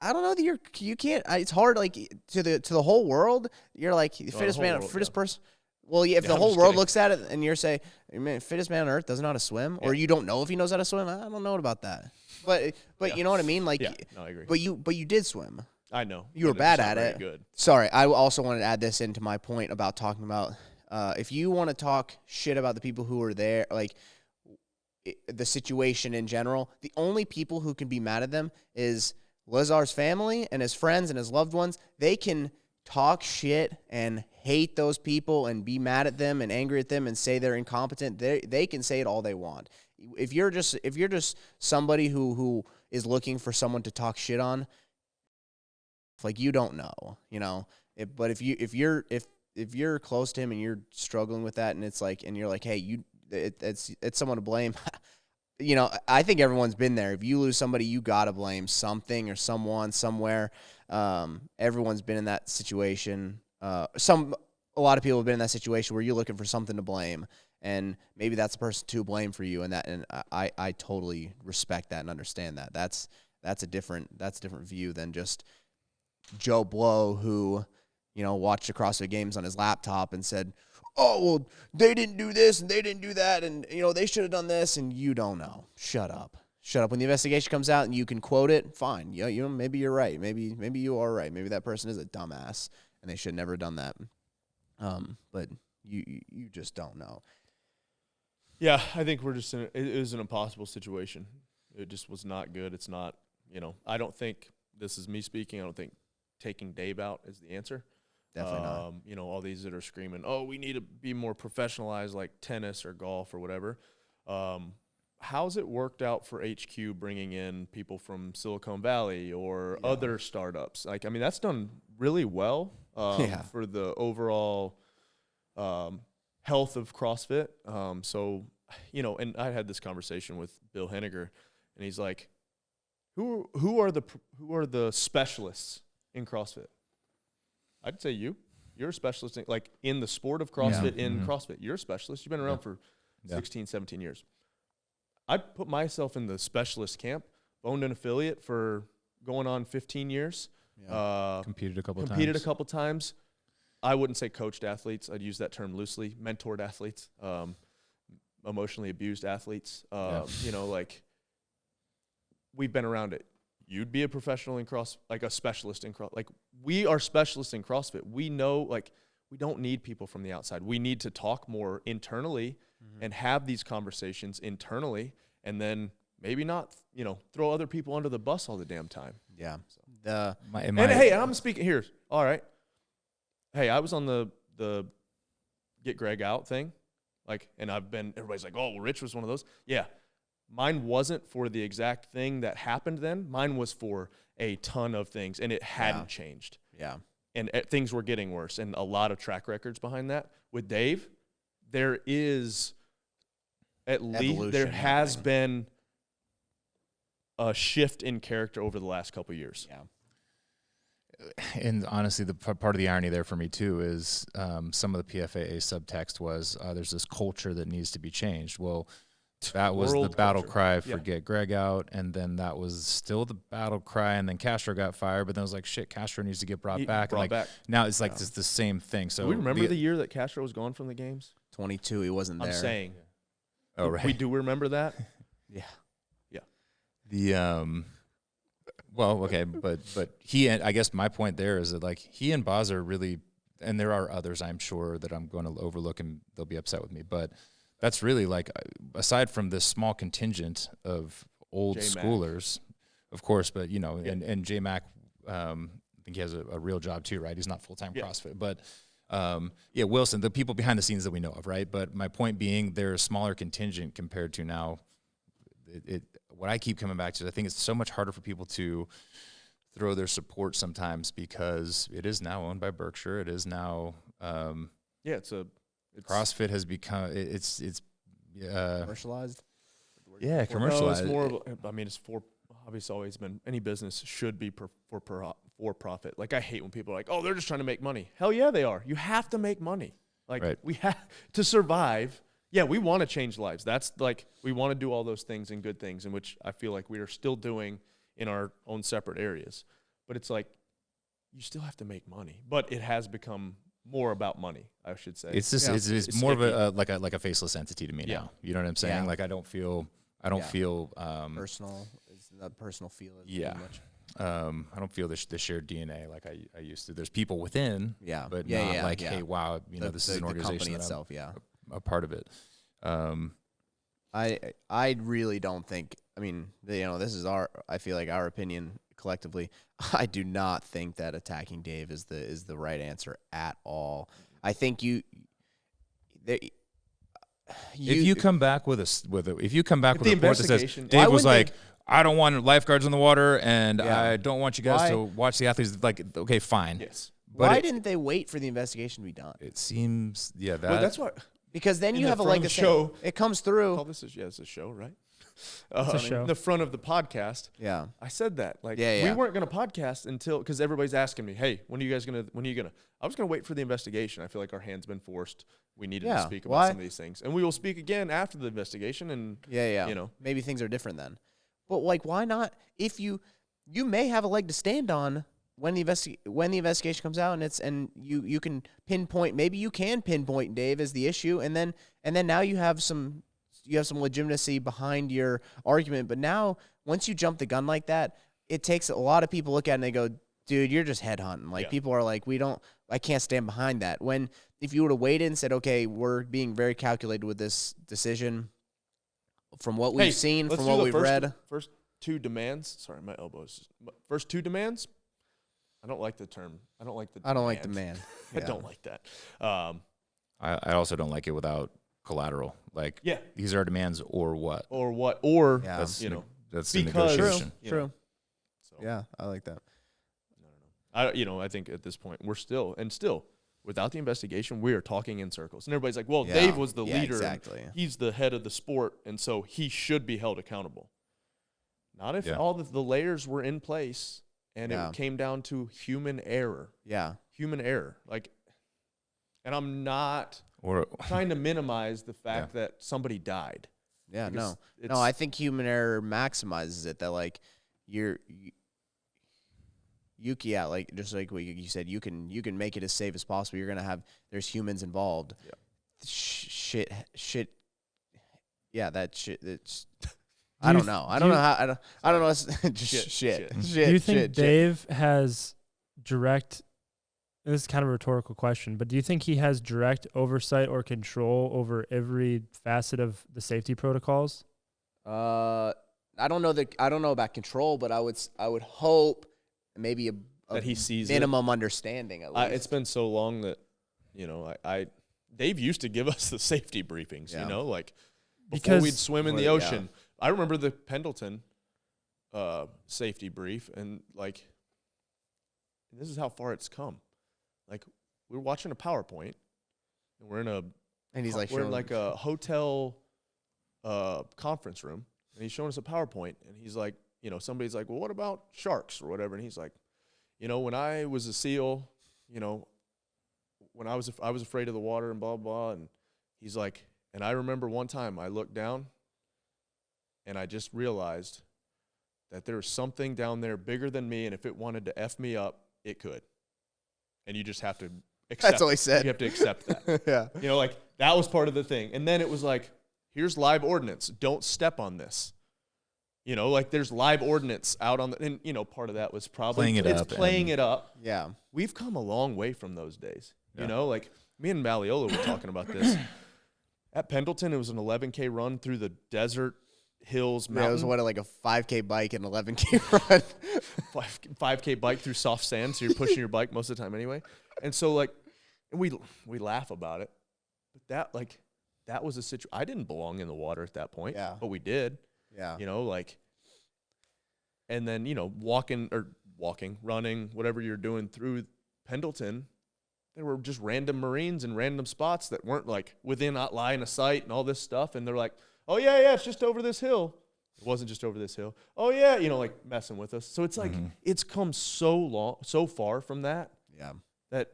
I don't know that you can't. It's hard. To the whole world, you're fittest person. Well, if the whole world looks at it and you're saying, man, fittest man on earth doesn't know how to swim, or you don't know if he knows how to swim, I don't know about that. But you know what I mean? No, I agree. But you did swim. I know. You were bad at it. Good. Sorry, I also wanted to add this into my point about talking about if you want to talk shit about the people who are there, the situation in general, the only people who can be mad at them is Lazar's family and his friends and his loved ones. They can talk shit and hate those people and be mad at them and angry at them and say they're incompetent. They can say it all they want. If you're just somebody who is looking for someone to talk shit on, you don't know, But if you're close to him and you're struggling with that, and it's and you're like, hey, it's someone to blame. I think everyone's been there. If you lose somebody, you gotta blame something or someone somewhere. Everyone's been in that situation. A lot of people have been in that situation where you're looking for something to blame, and maybe that's the person to blame for you. And I totally respect that and understand that. That's a different view than just Joe Blow who, watched the CrossFit Games on his laptop and said, oh, well, they didn't do this and they didn't do that, and they should have done this, and you don't know. Shut up. When the investigation comes out and you can quote it, fine. Maybe you're right. Maybe you are right. Maybe that person is a dumbass and they should never have done that. But you just don't know. Yeah, I think we're just it was an impossible situation. It just was not good. It's not, I don't think, this is me speaking, I don't think taking Dave out is the answer. Definitely not. All these that are screaming, oh, we need to be more professionalized like tennis or golf or whatever. How's it worked out for HQ bringing in people from Silicon Valley or other startups? That's done really well for the overall health of CrossFit. And I had this conversation with Bill Henniger, and he's like, who are the specialists in CrossFit? I'd say you're a specialist in the sport of CrossFit, CrossFit. You're a specialist. You've been around for 16, 17 years. I put myself in the specialist camp, owned an affiliate for going on 15 years. Competed a couple times. I wouldn't say coached athletes. I'd use that term loosely. Mentored athletes, emotionally abused athletes. we've been around it. You'd be a professional in like a specialist in like we are specialists in CrossFit. We know, like, we don't need people from the outside. We need to talk more internally and have these conversations internally, and then maybe not, throw other people under the bus all the damn time. Yeah. Hey, I'm speaking here. All right. Hey, I was on the Get Greg Out thing. Like, and everybody's like, oh, well, Rich was one of those. Yeah. Mine wasn't for the exact thing that happened then. Mine was for a ton of things, and it hadn't changed. Yeah. And things were getting worse, and a lot of track records behind that. With Dave, there is at least, there has been a shift in character over the last couple of years. Yeah. And honestly, the part of the irony there for me too is some of the PFAA subtext was there's this culture that needs to be changed. Well, that was the battle cry for Get Greg Out, and then that was still the battle cry, and then Castro got fired, but then it was like, shit, Castro needs to get brought back. Now it's like the same thing. So do we remember the year that Castro was gone from the games? 22, he wasn't there. I'm saying. Oh, right. We do remember that? Yeah. The well, okay, but he, and I guess my point there is that, like, he and Boz are really, and there are others I'm sure that I'm going to overlook and they'll be upset with me, but that's really, like, aside from this small contingent of old schoolers, of course, but and J Mac, I think he has a real job too, right? He's not full-time CrossFit, but Wilson, the people behind the scenes that we know of, right? But my point being, they're a smaller contingent compared to now. What I keep coming back to is I think it's so much harder for people to throw their support sometimes because it is now owned by Berkshire. It is now CrossFit has become it's commercialized. Yeah, commercialized. No, it's more of, it's for, obviously always been, any business should be for profit. Like, I hate when people are like, oh, they're just trying to make money. Hell yeah, they are. You have to make money. Like, we have to survive. Yeah, we want to change lives. That's like, we want to do all those things and good things, in which I feel like we are still doing in our own separate areas. But it's like, you still have to make money. But it has become more about money, I should say. It's just it's more of a like a faceless entity to me now. You know what I'm saying? Yeah. Like, I don't feel personal. It's not personal feel. Much. I don't feel the shared DNA like I used to. There's people within, but not like, hey, wow, this is an organization itself. A part of it. I really don't think. This is I feel like our opinion collectively. I do not think that attacking Dave is the right answer at all. I think if you come back with a report that says Dave was like, I don't want lifeguards in the water, and I don't want you guys to watch the athletes. Like, okay, fine. Yes. But why didn't they wait for the investigation to be done? It seems, that's what. Because then you have a show. It comes through. It's a show, right? It's a show. The front of the podcast. Yeah. I said that. We weren't going to podcast until, because everybody's asking me, hey, when are you going to? I was going to wait for the investigation. I feel like our hand's been forced. We needed to speak about some of these things. And we will speak again after the investigation. And maybe things are different then. But, like, why not? If you may have a leg to stand on when the investigation comes out, and you can pinpoint, maybe you can pinpoint Dave as the issue, and then now you have some legitimacy behind your argument. But now, once you jump the gun like that, it takes a lot of people look at it and they go, dude, you're just headhunting. Like, people are like, I can't stand behind that. When if you would have waited and said, okay, we're being very calculated with this decision from what we've seen, from what we've read. First two demands. Sorry, my elbows. First two demands. I don't like the term. I don't like the demand. I don't like that. I also don't like it without collateral. Like, these are demands or what? That's the negotiation. True. So, yeah, I like that. I think at this point we're still without the investigation, we are talking in circles. And everybody's like, well, Dave was the leader. Exactly. He's the head of the sport, and so he should be held accountable. Not if all the layers were in place. And it came down to human error. Yeah. Human error. Like, and I'm not trying to minimize the fact that somebody died. Yeah, no, I think human error maximizes it. That, like, like, just like what you said, you can make it as safe as possible. You're gonna have, there's humans involved. Yeah. Shit. Yeah, that shit. It's I don't know. I don't know how. I don't know. Shit. Do you think Dave has direct? This is kind of a rhetorical question, but do you think he has direct oversight or control over every facet of the safety protocols? I don't know about control, but I would hope maybe a that he sees minimum understanding at least. It's been so long that Dave used to give us the safety briefings. Like before we'd swim in the ocean. Yeah. I remember the Pendleton safety brief, and like this is how far it's come. Like we were watching a PowerPoint, and we're in a hotel conference room, and he's showing us a PowerPoint, and he's like, somebody's like, well, what about sharks or whatever? And he's like, when I was a SEAL, when I was afraid of the water and blah, blah, and he's like, and I remember one time I looked down, and I just realized that there was something down there bigger than me, and if it wanted to F me up, it could. And you just have to accept. That's all he said. You have to accept that. Yeah. Like that was part of the thing. And then it was like, here's live ordnance. Don't step on this. Like there's live ordnance out on the, and part of that was probably playing it up. Yeah. We've come a long way from those days. Like me and Malleola were talking about this. At Pendleton, it was an 11K run through the desert, hills, mountains. It was like a 5K bike and 11K run. 5K bike through soft sand, so you're pushing your bike most of the time anyway. And so like, we laugh about it, but that was a situation. I didn't belong in the water at that point, but we did. Yeah. And then running, whatever you're doing through Pendleton, there were just random Marines in random spots that weren't like within line of sight and all this stuff, and they're like, oh yeah, it's just over this hill. It wasn't just over this hill. Oh yeah, like messing with us. So it's like it's come so far from that. Yeah. That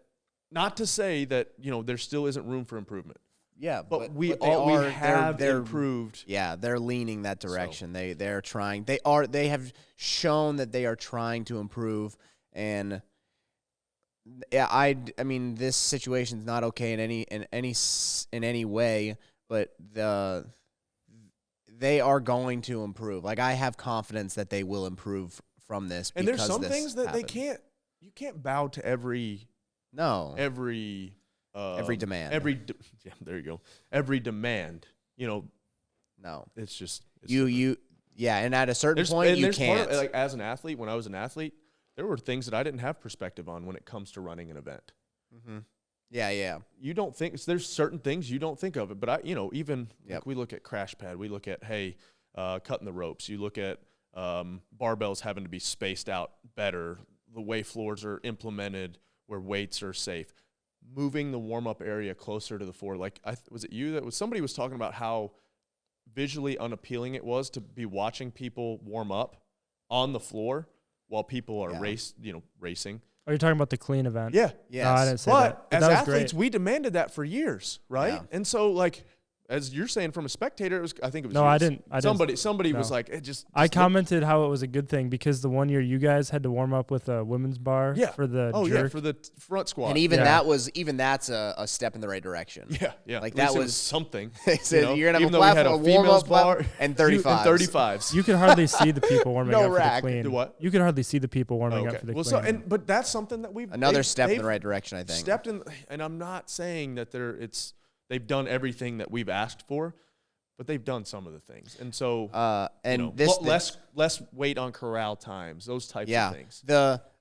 not to say that there still isn't room for improvement. Yeah, but we have improved. Yeah, they're leaning that direction. So. They're trying. They have shown that they are trying to improve. And yeah, I mean this situation's not okay in any way, but they are going to improve. Like I have confidence that they will improve from this. And there's some things that you can't bow to every demand. There you go. Every demand. No. It's just and at a certain point you can't. Like as an athlete, when I was an athlete, there were things that I didn't have perspective on when it comes to running an event. Mm-hmm. Yeah. You don't think there's certain things you don't think of it, but we look at crash pad, we look at cutting the ropes, you look at barbells having to be spaced out better, the way floors are implemented where weights are safe, moving the warm up area closer to the floor. Like was it you that was somebody was talking about how visually unappealing it was to be watching people warm up on the floor while people are racing. Are you talking about the clean event? Yeah. Yes. No, I didn't say that. But as athletes, great. we demanded that for years, right? Yeah. And so, like, as you're saying from a spectator, I think it was no, yours. I didn't. Somebody no. was like, it just I commented how it was a good thing because the one year you guys had to warm up with a women's bar for the jerk. For the front squat. And that's a step in the right direction. Yeah. Like that was something. They said you're gonna have a platform, a warm up bar, and 35s. You could hardly see the people warming up for the clean. Do what? You could hardly see the people warming up for the clean. But that's something that another step in the right direction. I think stepped in, and I'm not saying that they've done everything that we've asked for. But they've done some of the things, and so less weight on corral times, those types of things.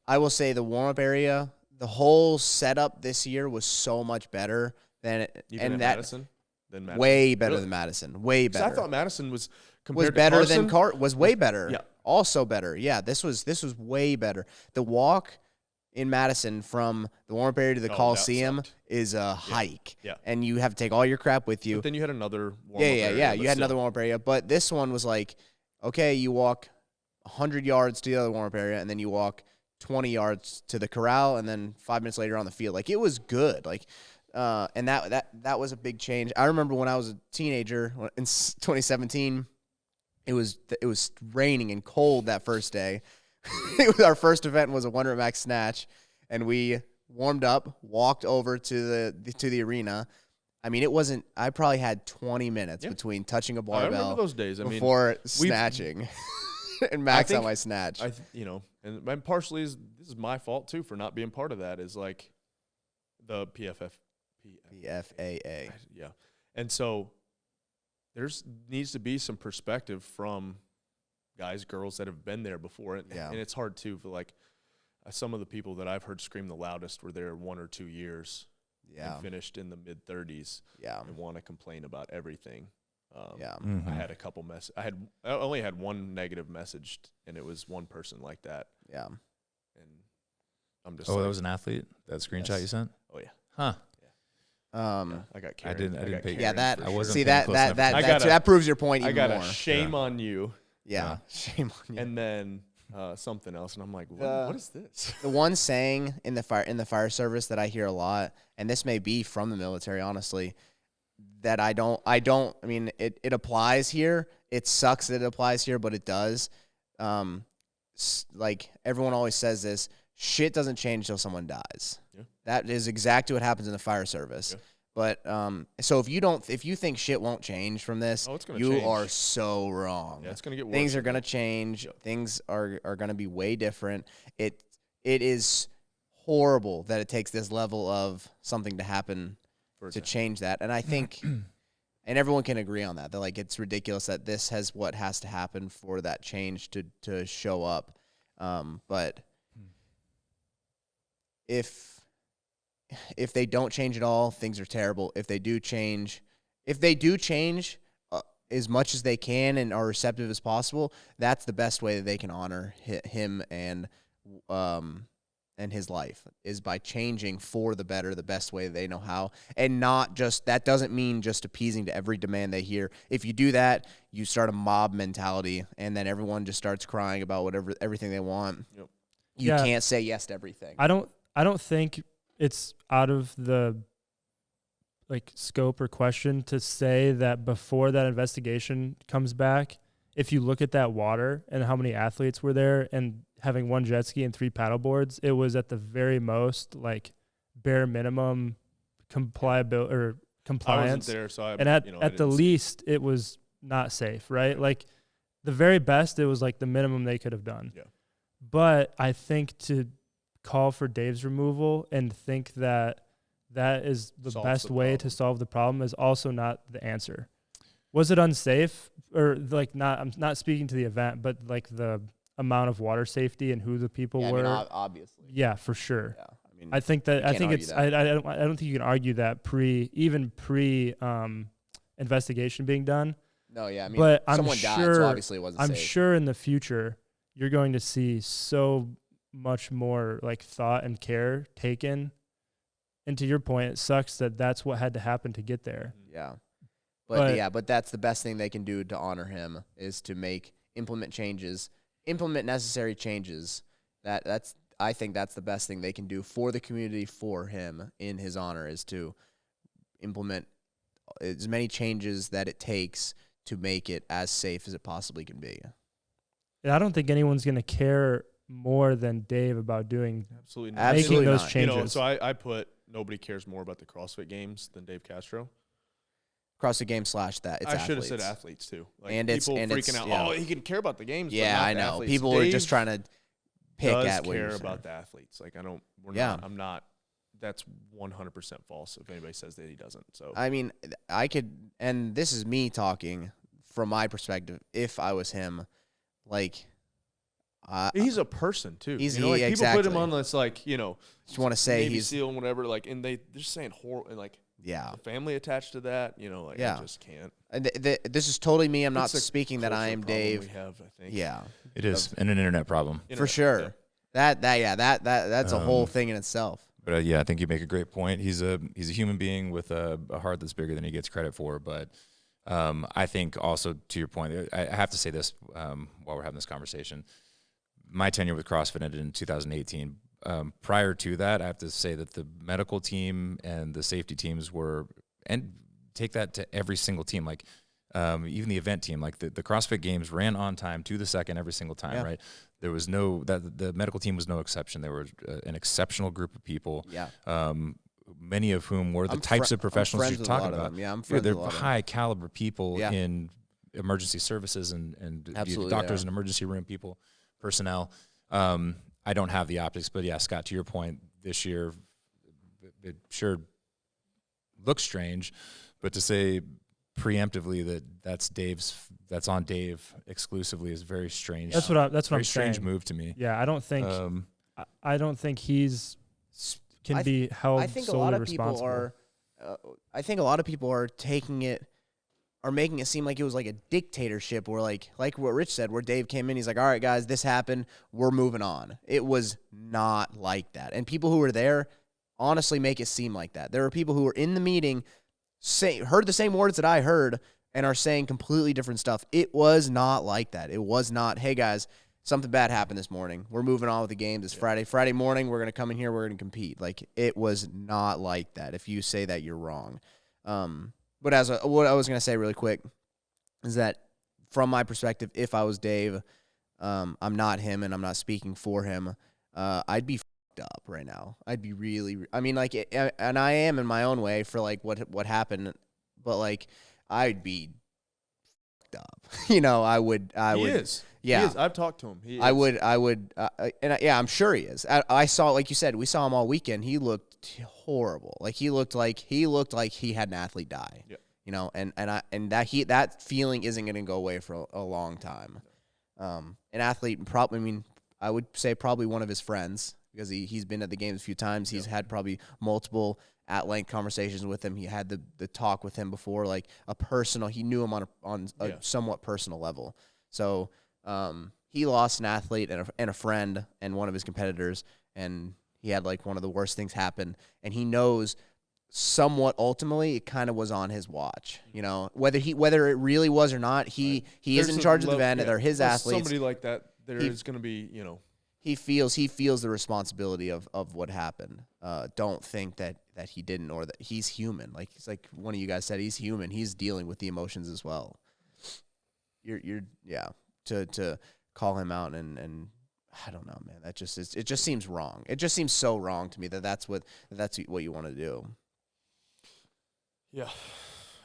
I will say the warm up area, the whole setup this year was so much better than Madison. Way better than Madison. Way better. I thought Madison was better than Carson. Was way better. Yeah, also better. Yeah, this was way better. The walk in Madison from the warm-up area to the Coliseum is a hike. Yeah. And you have to take all your crap with you. But then you had another warm-up area. Yeah, you had another warm-up area. But this one was like, okay, you walk 100 yards to the other warm-up area, and then you walk 20 yards to the corral, and then 5 minutes later on the field. Like, it was good. Like, and that was a big change. I remember when I was a teenager in 2017, it was raining and cold that first day. Our first event was a 100 max snatch, and we warmed up, walked over to the arena. I mean, it wasn't. I probably had 20 minutes between touching a I barbell remember those days. I mean, before snatching and max out my snatch. And partially this is my fault too for not being part of that. Is like the PFAA. Yeah, and so needs to be some perspective from guys, girls that have been there before, and it's hard too for like some of the people that I've heard scream the loudest were there 1 or 2 years. And finished in the mid-30s. And want to complain about everything. I had a couple I only had one negative message, and it was one person like that. Yeah. And I'm just. Oh, that was an athlete. That screenshot you sent. Oh yeah. Huh. I got carried. I didn't pay. Yeah, that. I wasn't see that proves your point. I Even got more. a shame on you. Yeah, shame on you. And then something else, and I'm like, what is this? The one saying in the fire service that I hear a lot, and this may be from the military, honestly, that I mean, it applies here. It sucks that it applies here, but it does. Like everyone always says this, shit doesn't change till someone dies. Yeah. That is exactly what happens in the fire service. Yeah. But so if you think shit won't change from this, you are so wrong. Yeah, it's gonna get worse. Things are gonna change. Yep. Things are gonna be way different. It is horrible that it takes this level of something to happen to change that. And I think, and everyone can agree on that. That like it's ridiculous that this has what has to happen for that change to show up. But if they don't change at all, things are terrible. If they do change as much as they can and are receptive as possible, that's the best way that they can honor him and his life, is by changing for the better, the best way they know how. And not just, that doesn't mean just appeasing to every demand they hear. If you do that, you start a mob mentality, and then everyone just starts crying about everything they want. Yep. You can't say yes to everything. I don't think it's out of the scope or question to say that before that investigation comes back, if you look at that water and how many athletes were there and having one jet ski and 3 paddle boards, it was at the very most bare minimum compliance. I wasn't there, so at the least it was not safe, right? Like the very best, it was like the minimum they could have done. Yeah. But I think to call for Dave's removal and think that is the best way to solve the problem is also not the answer. Was it unsafe or I'm not speaking to the event, but like the amount of water safety and who the people were? I mean, obviously. Yeah, for sure. Yeah. I mean, I think that I don't think you can argue that pre investigation being done. No, yeah, I mean, but someone died, so obviously it wasn't safe. I'm sure in the future you're going to see so much more thought and care taken. And to your point, it sucks that that's what had to happen to get there. Yeah. But that's the best thing they can do to honor him, is to implement necessary changes. I think that's the best thing they can do for the community, for him, in his honor, is to implement as many changes that it takes to make it as safe as it possibly can be. And I don't think anyone's going to care more than Dave about making those changes. So I put nobody cares more about the CrossFit Games than Dave Castro. CrossFit Games / that. It's I should have said athletes too. And people freaking out. Yeah. Oh, he can care about the games. Yeah, but not I know. Athletes. People Dave are just trying to pick at what care you're about saying. the athletes. I'm not. That's 100% false if anybody says that he doesn't. So I mean, and this is me talking from my perspective. If I was him, he's a person too. People exactly. put him on this just want to say Navy he's SEAL and whatever, and they're just saying horrible, and the family attached to that, I just can't. And this is totally me. I'm not speaking that I am Dave. We have, I think. Yeah, it is an internet problem for sure. Yeah. That's a whole thing in itself. But I think you make a great point. He's a human being with a heart that's bigger than he gets credit for. But I think also, to your point, I have to say this while we're having this conversation. My tenure with CrossFit ended in 2018. Prior to that, I have to say that the medical team and the safety teams and take that to every single team, even the event team, the CrossFit Games ran on time to the second every single time, right? There was the medical team was no exception. There were an exceptional group of people, many of whom were the types of professionals you're talking about. Yeah, I'm friends they're with a lot of them. high caliber people Yeah. in emergency services and Absolutely, doctors yeah. and emergency room people, personnel. I don't have the optics, but yeah, Scott, to your point, this year it sure looks strange, but to say preemptively that's on Dave exclusively is very strange. That's what I'm very saying. Strange move to me. Yeah, I don't think he's can be held I think a solely lot of people responsible. are. I think a lot of people are taking it, are making it seem like it was like a dictatorship, where like what Rich said, where Dave came in, he's like, "All right, guys, this happened. We're moving on." It was not like that, and people who were there honestly make it seem like that. There were people who were in the meeting, heard the same words that I heard, and are saying completely different stuff. It was not like that. It was not, "Hey guys, something bad happened this morning. We're moving on with the games. It's Friday. Friday morning, we're going to come in here. We're going to compete." Like, it was not like that. If you say that, you're wrong. But what I was going to say really quick is that from my perspective, if I was Dave, I'm not him and I'm not speaking for him, I'd be fucked up right now. I'd be really, I mean, like, and I am in my own way for like what happened, but like, I'd be fucked up. I would. He is. Yeah. He is. I've talked to him. He is. I would, I'm sure he is. I saw, like you said, we saw him all weekend. He looked horrible. Like he looked like he had an athlete die. Yeah. And that feeling isn't going to go away for a long time. An athlete, I would say probably one of his friends, because he's been at the games a few times. He's had probably multiple at-length conversations with him. He had the talk with him before, like he knew him on a somewhat personal level. So. He lost an athlete and a friend and one of his competitors, and he had like one of the worst things happen. And he knows somewhat ultimately it kind of was on his watch. Whether it really was or not, he is in charge of the event. They're his athletes. Somebody like that, is going to be, He feels the responsibility of what happened. Don't think that he didn't, or that he's human. Like it's like one of you guys said, he's human. He's dealing with the emotions as well. To call him out and I don't know, man. It just seems wrong. It just seems so wrong to me that's what you want to do. Yeah.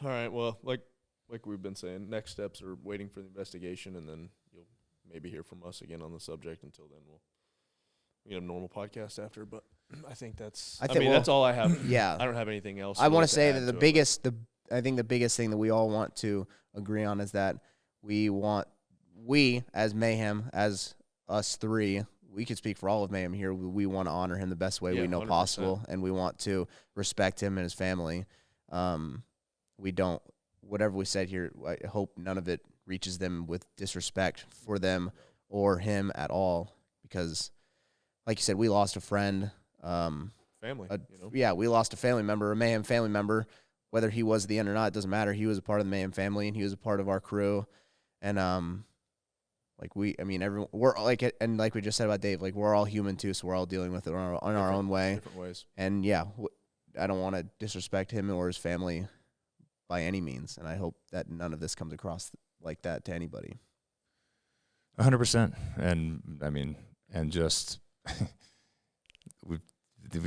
All right. Well, like we've been saying, next steps are waiting for the investigation, and then you'll maybe hear from us again on the subject. Until then, we'll get a normal podcast after. But I think that's all I have. Yeah. I don't have anything else. I want to say that I think the biggest thing that we all want to agree on is that we as Mayhem, as us three, we could speak for all of Mayhem here. We want to honor him the best way we know 100%. Possible, and we want to respect him and his family. We don't, whatever we said here, I hope none of it reaches them with disrespect for them or him at all, because, like you said, we lost a friend. Family. Yeah, we lost a family member, a Mayhem family member. Whether he was at the end or not, it doesn't matter. He was a part of the Mayhem family, and he was a part of our crew. And everyone, we're like, and like we just said about Dave, like we're all human too, so we're all dealing with it on our own way. Different ways. And I don't want to disrespect him or his family by any means, and I hope that none of this comes across like that to anybody. 100%. And just we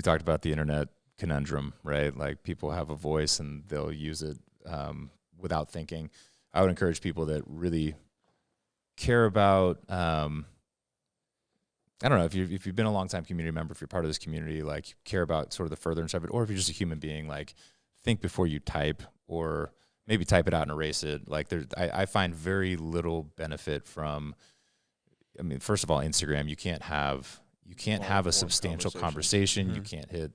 talked about the internet conundrum, right? Like people have a voice and they'll use it without thinking. I would encourage people that really care about, I don't know, if you've been a longtime community member, if you're part of this community, like care about sort of the furtherance of it, or if you're just a human being, like think before you type, or maybe type it out and erase it. Like I find very little benefit from, first of all, Instagram, you can't have a substantial conversation. Mm-hmm. You can't hit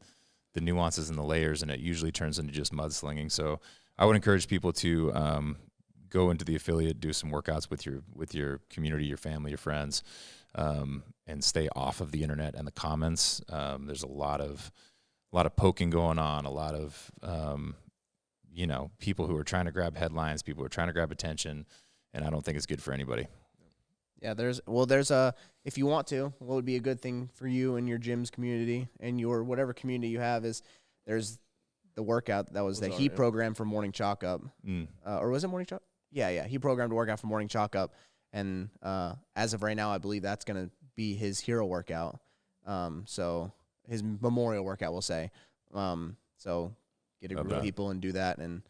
the nuances and the layers, and it usually turns into just mudslinging. So I would encourage people to, go into the affiliate, do some workouts with your community, your family, your friends, and stay off of the internet and the comments. There's a lot of poking going on, a lot of people who are trying to grab headlines, people who are trying to grab attention, and I don't think it's good for anybody. Yeah, if you want to, what would be a good thing for you and your gym's community and your whatever community you have is there's the workout that he programmed for Morning Chalk Up. Or was it Morning Chalk? Yeah. He programmed a workout for Morning Chalk Up, and as of right now, I believe that's going to be his hero workout. So his memorial workout, we'll say. So get a Love group of that. people and do that. And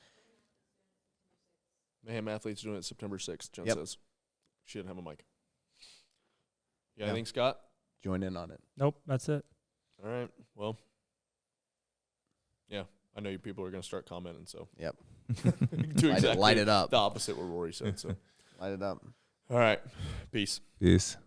Mayhem Athletes doing it September 6th, Jen Yep. says. She didn't have a mic. You got Yeah. anything, Scott? join in on it. Nope, that's it. All right. Well, yeah, I know you people are going to start commenting, so. Yep. Do Light it up. the opposite what Rory said. So. Light it up. All right. Peace. Peace.